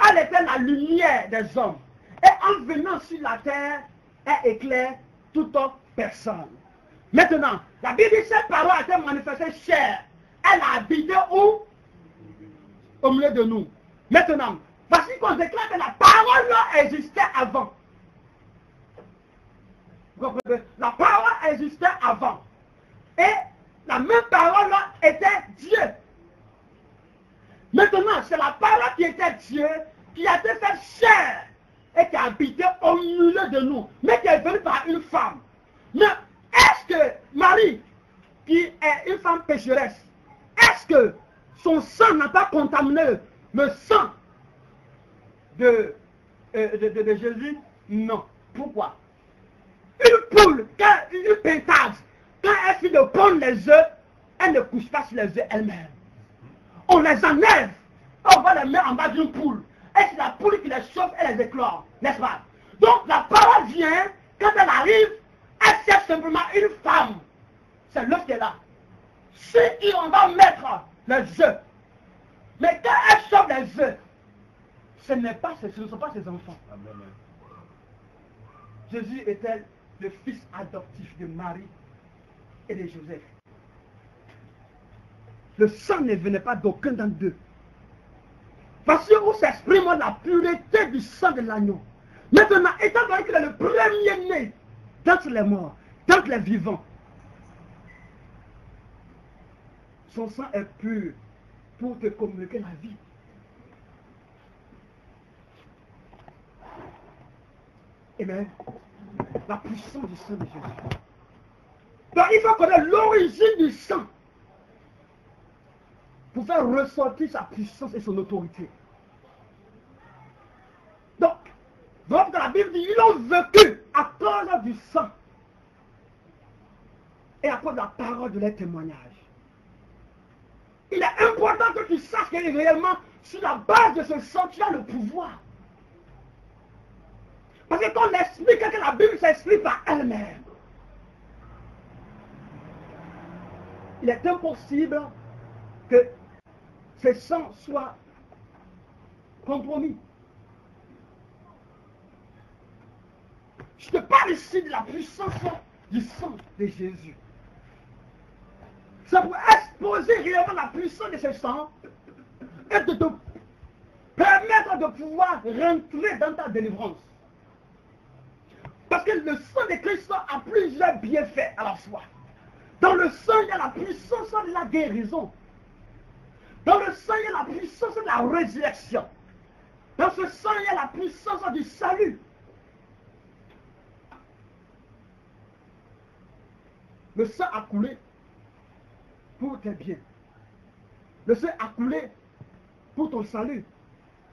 Elle était la lumière des hommes. Et en venant sur la terre, elle éclaire toute personne. Maintenant, la Bible dit que cette parole a été manifestée chair. Elle a habité où? Au milieu de nous. Maintenant, voici qu'on déclare que la parole existait avant. Vous comprenez? La parole existait avant. Et la même parole était Dieu. Maintenant, c'est la parole qui était Dieu, qui a été faite chair et qui a habité au milieu de nous, mais qui est venue par une femme. Mais est-ce que Marie, qui est une femme pécheresse, est-ce que son sang n'a pas contaminé le sang de Jésus? Non. Pourquoi? Une poule, une pintade, quand elle finit de pondre les œufs, elle ne couche pas sur les œufs elle-même. On les enlève, on va les mettre en bas d'une poule. Et c'est la poule qui les chauffe et les éclore, n'est-ce pas? Donc la parole vient, quand elle arrive, elle cherche simplement une femme. C'est l'œuf qui est là. Si on va mettre les œufs, mais quand elle chauffe les œufs, ce ne sont pas ses enfants. Amen. Jésus était le fils adoptif de Marie et de Joseph. Le sang ne venait pas d'aucun d'entre deux. Parce que où s'exprime la pureté du sang de l'agneau. Maintenant, étant donné qu'il est le premier-né d'entre les morts, d'entre les vivants, son sang est pur pour te communiquer la vie. Amen. La puissance du sang de Jésus. Donc il faut connaître l'origine du sang pour faire ressortir sa puissance et son autorité. Donc la Bible dit, ils ont vécu à cause du sang et à cause de la parole de leur témoignage. Il est important que tu saches que réellement, sur la base de ce sang, tu as le pouvoir. Parce que quand on explique que la Bible s'explique par elle-même, il est impossible que ce sang soit compromis. Je te parle ici de la puissance du sang de Jésus. Ça pour exposer réellement la puissance de ce sang et de te permettre de pouvoir rentrer dans ta délivrance. Parce que le sang de Christ a plusieurs bienfaits à la fois. Dans le sang, il y a la puissance de la guérison. Dans le sang, il y a la puissance de la résurrection. Dans ce sang, il y a la puissance du salut. Le sang a coulé pour tes biens. Le sang a coulé pour ton salut.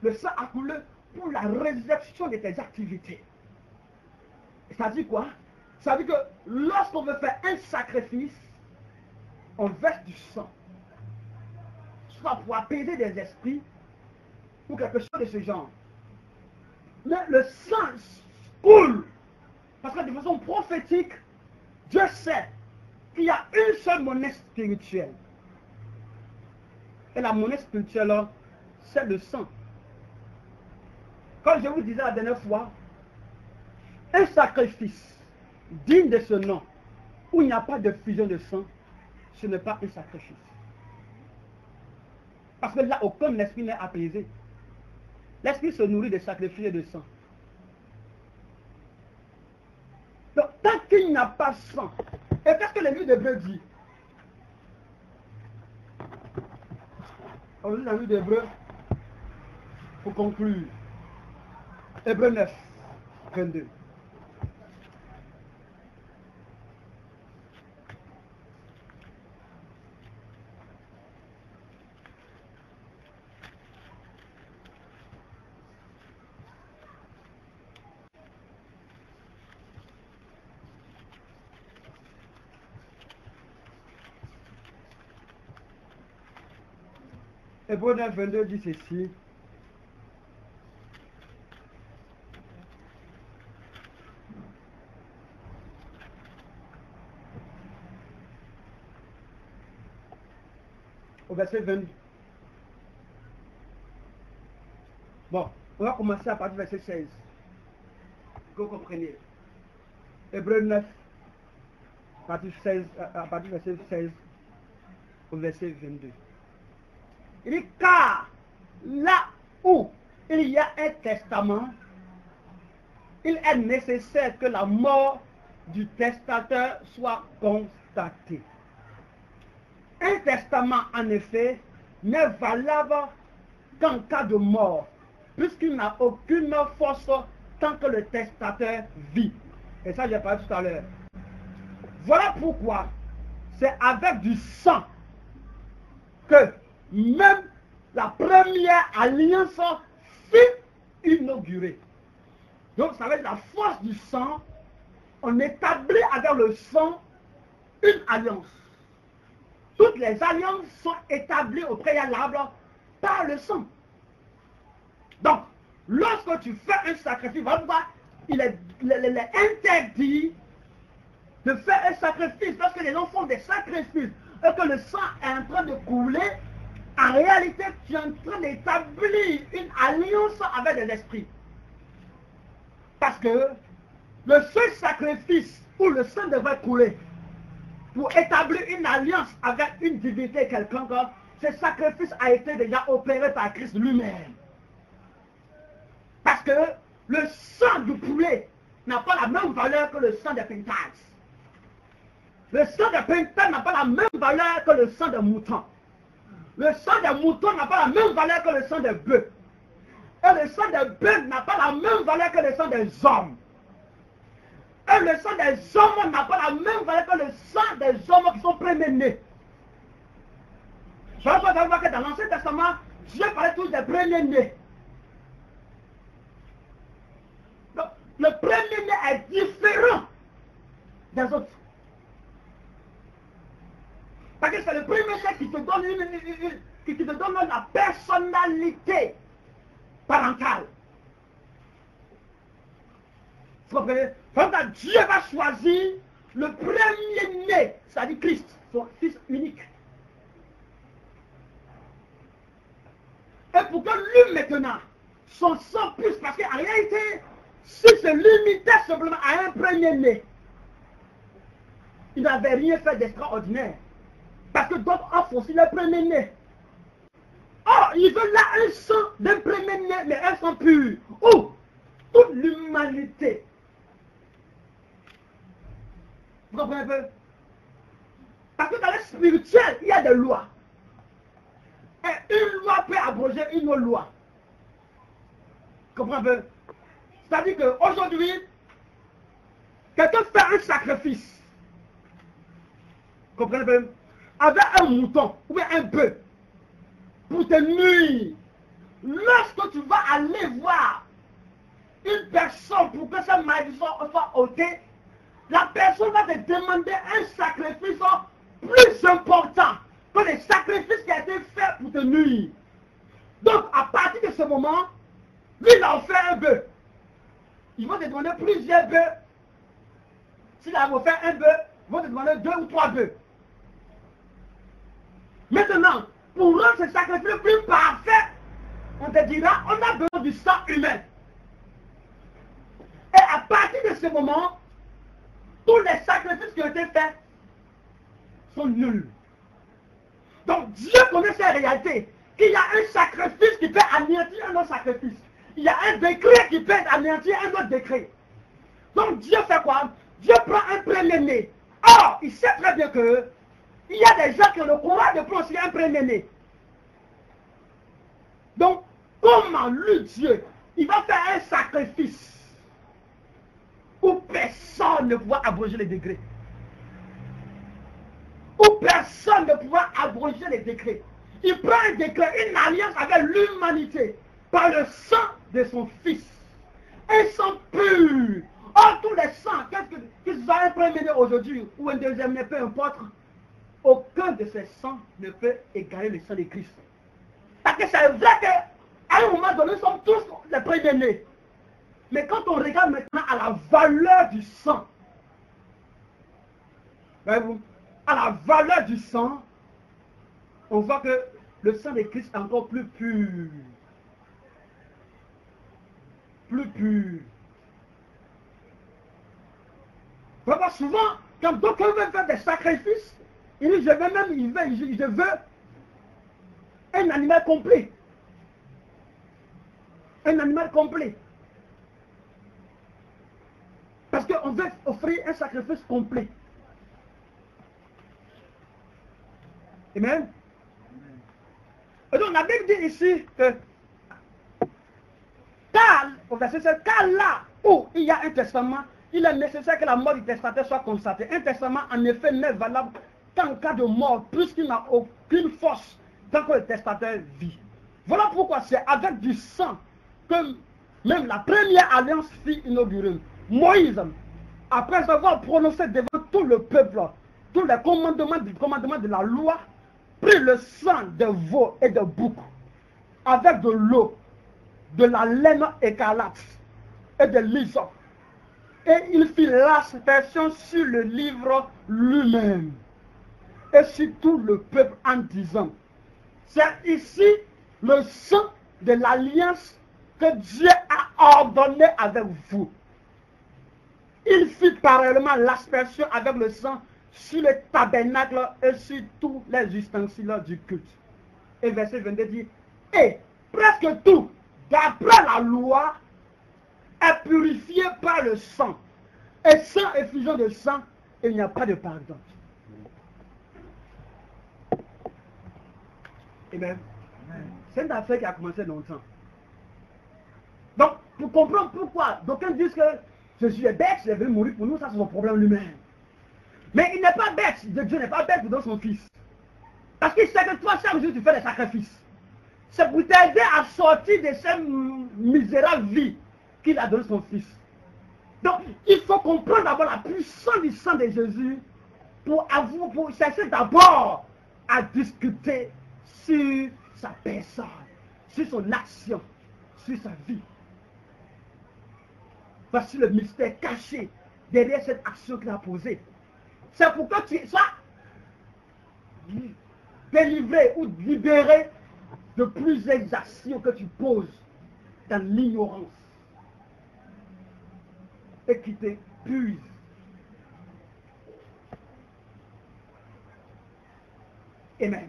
Le sang a coulé pour la résurrection de tes activités. Ça dit quoi? Ça dit que lorsqu'on veut faire un sacrifice, on verse du sang. Soit pour apaiser des esprits, ou quelque chose de ce genre. Mais le sang coule. Parce que de façon prophétique, Dieu sait qu'il y a une seule monnaie spirituelle. Et la monnaie spirituelle, c'est le sang. Comme je vous disais la dernière fois, un sacrifice digne de ce nom, où il n'y a pas de fusion de sang, ce n'est pas un sacrifice. Parce que là, aucun esprit n'est apaisé. L'esprit se nourrit de sacrifices et de sang. Donc, tant qu'il n'y a pas de sang, et qu'est-ce que le livre d'Hébreu dit? On lit dans le livre d'Hébreu, pour conclure. Hébreu 9, 22. Hébreu 9, 22 dit ceci. Au verset 20. Bon, on va commencer à partir du verset 16. Que vous compreniez. Hébreu 9, à partir du verset 16 au verset 22. Il dit, car là où il y a un testament, il est nécessaire que la mort du testateur soit constatée. Un testament, en effet, n'est valable qu'en cas de mort, puisqu'il n'a aucune force tant que le testateur vit. Et ça, j'ai parlé tout à l'heure. Voilà pourquoi c'est avec du sang que même la première alliance fut inaugurée. Donc, ça veut dire la force du sang, on établit avec le sang une alliance. Toutes les alliances sont établies au préalable par le sang. Donc, lorsque tu fais un sacrifice, il est interdit de faire un sacrifice. Lorsque les gens font des sacrifices et que le sang est en train de couler, en réalité, tu es en train d'établir une alliance avec les esprits. Parce que le seul sacrifice où le sang devrait couler pour établir une alliance avec une divinité quelconque, ce sacrifice a été déjà opéré par Christ lui-même. Parce que le sang du poulet n'a pas la même valeur que le sang des pintades. Le sang des pintades n'a pas la même valeur que le sang des moutons. Le sang des moutons n'a pas la même valeur que le sang des bœufs. Et le sang des bœufs n'a pas la même valeur que le sang des hommes. Et le sang des hommes n'a pas la même valeur que le sang des hommes qui sont premiers-nés. Je veux savoir que dans l'Ancien Testament, Dieu parlait tous des premiers-nés. Donc, le premier-né est différent des autres. Parce que c'est le premier-né qui te donne qui te donne la personnalité parentale. Vous comprenez? Quand Dieu va choisir le premier-né, c'est-à-dire Christ, son fils unique. Et pour que lui maintenant, son sang puisse, parce qu'en réalité, s'il se limitait simplement à un premier-né, il n'avait rien fait d'extraordinaire. Parce que d'autres offrent aussi le premier-né. Or, il veut là un sang d'un premier-né, mais un sang pur. Où toute l'humanité. Vous comprenez un peu? Parce que dans le spirituel, il y a des lois. Et une loi peut abroger une autre loi. Vous comprenez un peu? C'est-à-dire qu'aujourd'hui, quelqu'un fait un sacrifice. Vous comprenez un peu? Avec un mouton ou bien un bœuf pour te nuire. Lorsque tu vas aller voir une personne pour que sa malédiction soit ôtée, la personne va te demander un sacrifice plus important que le sacrifice qui a été fait pour te nuire. Donc, à partir de ce moment, lui, il a offert un bœuf. Il va te demander plusieurs bœufs. S'il a offert un bœuf, il va te demander 2 ou 3 bœufs. Maintenant, pour rendre ce sacrifice plus parfait, on te dira, on a besoin du sang humain. Et à partir de ce moment, tous les sacrifices qui ont été faits sont nuls. Donc Dieu connaît ces réalités. Qu'il y a un sacrifice qui peut anéantir un autre sacrifice. Il y a un décret qui peut anéantir un autre décret. Donc Dieu fait quoi? Dieu prend un premier-né. Or, il sait très bien que il y a des gens qui ont le courage de prendre un premier-né. Donc, comment lui, Dieu, il va faire un sacrifice où personne ne pourra abroger les décrets. Où personne ne pourra abroger les décrets. Il prend un décret, une alliance avec l'humanité par le sang de son fils. Un sang pur. Or, tous les sangs, qu'ils soient un premier-né aujourd'hui ou un deuxième-né, peu importe, aucun de ces sangs ne peut égaler le sang de Christ. Parce que c'est vrai qu'à un moment donné, nous sommes tous les premiers-nés. Mais quand on regarde maintenant à la valeur du sang, voyez-vous, à la valeur du sang, on voit que le sang de Christ est encore plus pur. Plus pur. Vraiment souvent, quand quelqu'un veut faire des sacrifices, il dit, je veux un animal complet. Un animal complet. Parce qu'on veut offrir un sacrifice complet. Amen. Et donc la Bible dit ici que car là où il y a un testament, il est nécessaire que la mort du testataire soit constatée. Un testament en effet n'est valable qu'en cas de mort, puisqu'il n'a aucune force tant que le testataire vit. Voilà pourquoi c'est avec du sang que même la première alliance fut inaugurée. Moïse, après avoir prononcé devant tout le peuple, tous les commandements de la loi, prit le sang de veaux et de boucs, avec de l'eau, de la laine écarlate et de l'hysope. Et il fit l'aspersion sur le livre lui-même et sur tout le peuple en disant, c'est ici le sang de l'alliance que Dieu a ordonné avec vous. Il fit parallèlement l'aspersion avec le sang sur le tabernacle et sur tous les ustensiles du culte. Et verset 22 dit, et presque tout, d'après la loi, est purifié par le sang. Et sans effusion de sang, il n'y a pas de pardon. Amen. C'est une affaire qui a commencé longtemps. Donc, pour comprendre pourquoi, d'aucuns disent que Jésus est bête, il est venu mourir pour nous, ça c'est son problème lui-même. Mais il n'est pas bête, Dieu n'est pas bête pour donner son fils. Parce qu'il sait que toi, chaque jour, tu fais des sacrifices. C'est pour t'aider à sortir de cette misérable vie qu'il a donné son fils. Donc, il faut comprendre d'abord la puissance du sang de Jésus pour chercher d'abord à discuter sur sa personne, sur son action, sur sa vie. Voici le mystère caché derrière cette action qu'il a posée. C'est pour que tu sois délivré ou libéré de plusieurs actions que tu poses dans l'ignorance et qui te puise. Amen.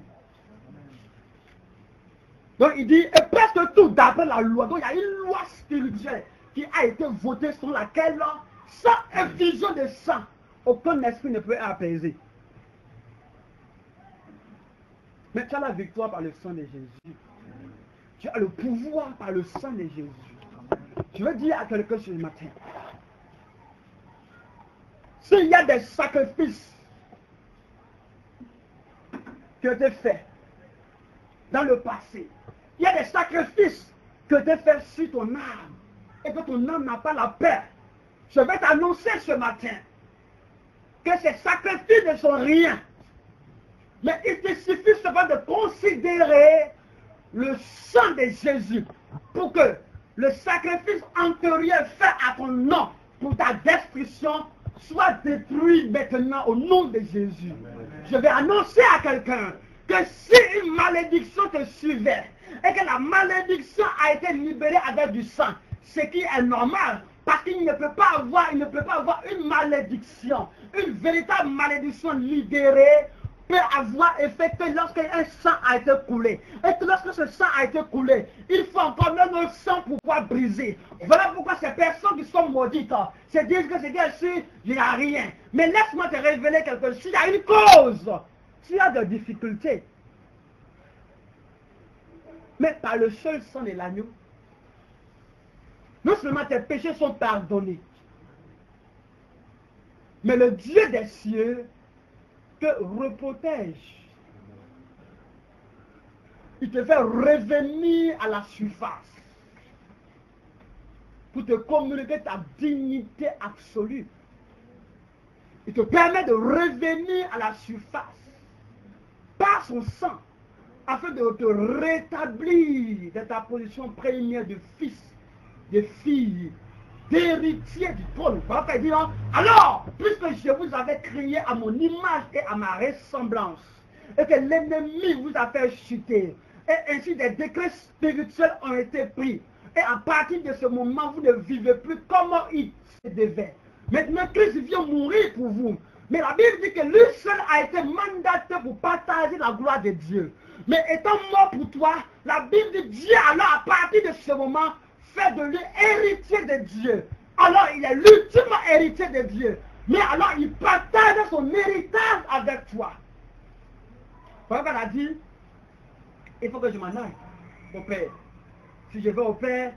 Donc il dit, et presque tout d'après la loi. Donc il y a une loi spirituelle qui a été votée sur laquelle, sans infusion de sang, aucun esprit ne peut être apaisé. Mais tu as la victoire par le sang de Jésus. Tu as le pouvoir par le sang de Jésus. Je veux dire à quelqu'un ce matin, s'il y a des sacrifices qui ont été faits dans le passé, il y a des sacrifices qui ont été faits sur ton âme et que ton âme n'a pas la paix, je vais t'annoncer ce matin que ces sacrifices ne sont rien. Mais il te suffit seulement de considérer le sang de Jésus pour que le sacrifice antérieur fait à ton nom pour ta destruction soit détruit maintenant au nom de Jésus. Je vais annoncer à quelqu'un que si une malédiction te suivait et que la malédiction a été libérée avec du sang, ce qui est normal, parce qu'il ne peut pas avoir une malédiction, une véritable malédiction libérée peut avoir effet que lorsque un sang a été coulé. Et que lorsque ce sang a été coulé, il faut encore même le sang pour pouvoir briser. Voilà pourquoi ces personnes qui sont maudites se disent que c'est bien sûr, il n'y a rien. Mais laisse-moi te révéler quelque chose. S'il y a une cause, s'il y a des difficultés, mais par le seul sang de l'agneau, non seulement tes péchés sont pardonnés, mais le Dieu des cieux te reprotège. Il te fait revenir à la surface pour te communiquer ta dignité absolue. Il te permet de revenir à la surface par son sang afin de te rétablir dans ta position première de fils, de fille, d'héritier du trône. Il dit, alors, puisque je vous avais créé à mon image et à ma ressemblance, et que l'ennemi vous a fait chuter, et ainsi des décrets spirituels ont été pris, et à partir de ce moment, vous ne vivez plus comme il se devait. Maintenant, Christ vient mourir pour vous. Mais la Bible dit que lui seul a été mandaté pour partager la gloire de Dieu. Mais étant mort pour toi, la Bible dit Dieu, alors à partir de ce moment, fait de lui héritier de Dieu. Alors il est l'ultime héritier de Dieu. Mais alors il partage son héritage avec toi. Papa a dit, il faut que je m'en aille au Père. Si je vais au Père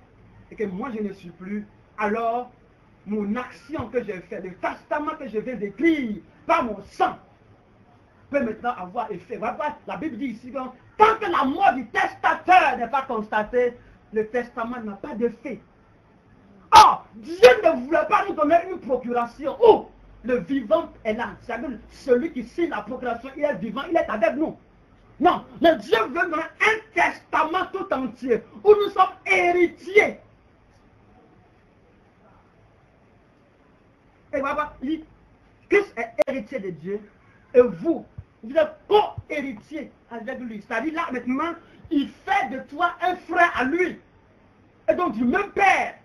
et que moi je ne suis plus, alors mon action que j'ai faite, le testament que je viens d'écrire par mon sang, peut maintenant avoir effet. Voilà, la Bible dit ici, tant que la mort du testateur n'est pas constatée, le testament n'a pas d'effet. Or, Dieu ne voulait pas nous donner une procuration où le vivant est là. C'est-à-dire, celui qui signe la procuration, il est vivant, il est avec nous. Non, mais Dieu veut nous donner un testament tout entier où nous sommes héritiers. Et voilà, Christ est héritier de Dieu et vous êtes co-héritier avec lui. C'est-à-dire là maintenant, il fait de toi un frère à lui. Et donc du même Père.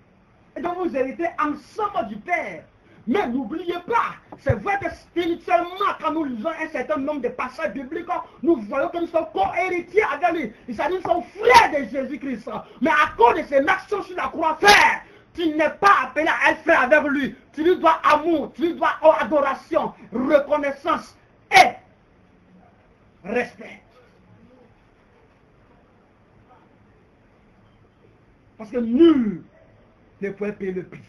Et donc vous héritez ensemble du Père. Mais n'oubliez pas, c'est vrai que spirituellement, quand nous lisons un certain nombre de passages bibliques, nous voyons que nous sommes co-héritiers avec lui. Il s'agit de nous sommes frères de Jésus-Christ. Mais à cause de ses actions sur la croix, frère, tu n'es pas appelé à être frère avec lui. Tu lui dois amour, tu lui dois adoration, reconnaissance et respect. Parce que nul ne peut payer le prix.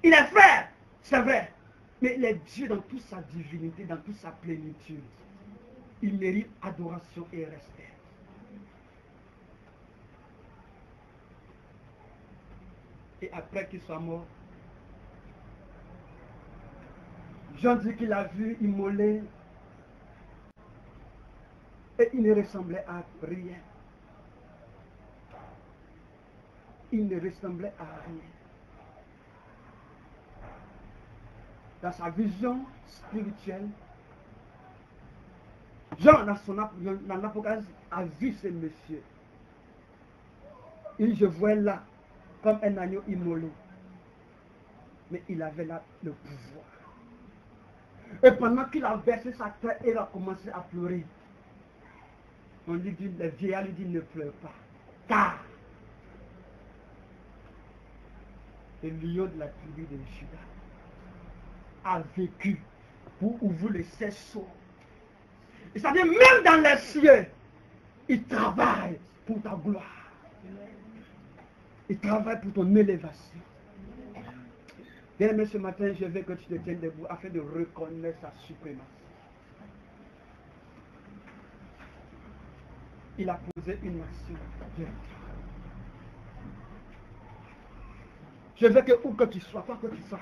Il est frère, c'est vrai, mais il est Dieu dans toute sa divinité, dans toute sa plénitude. Il mérite adoration et respect. Et après qu'il soit mort, Jean dit qu'il a vu immoler et il ne ressemblait à rien. Il ne ressemblait à rien. dans sa vision spirituelle, Jean, dans l'Apocalypse, a vu ce monsieur. Et je vois là, comme un agneau immolé. Mais il avait là le pouvoir. Et pendant qu'il a versé sa terre, il a commencé à pleurer. On lui dit, le vieillard lui dit, ne pleure pas. Car le lion de la tribu de Juda a vécu pour ouvrir les 16 sceaux. C'est-à-dire, même dans les cieux, il travaille pour ta gloire. Il travaille pour ton élévation. Bien-aimé, ce matin, je veux que tu te tiennes debout afin de reconnaître sa suprématie. Il a posé une nation directe. Je veux que où que tu sois, quoi que tu fasses,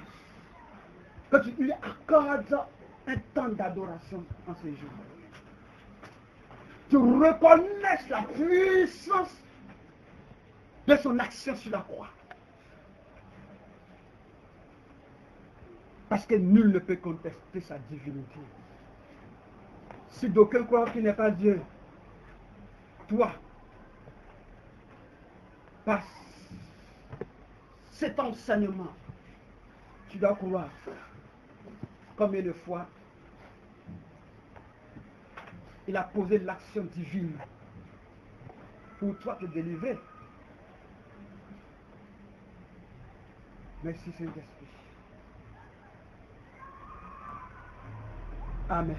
que tu lui accordes un temps d'adoration en ce jour. Tu reconnaisses la puissance de son action sur la croix. Parce que nul ne peut contester sa divinité. Si d'aucun croit qu'il n'est pas Dieu, toi, par cet enseignement, tu dois croire combien de fois il a posé l'action divine pour toi te délivrer. Merci Saint-Esprit. Amen.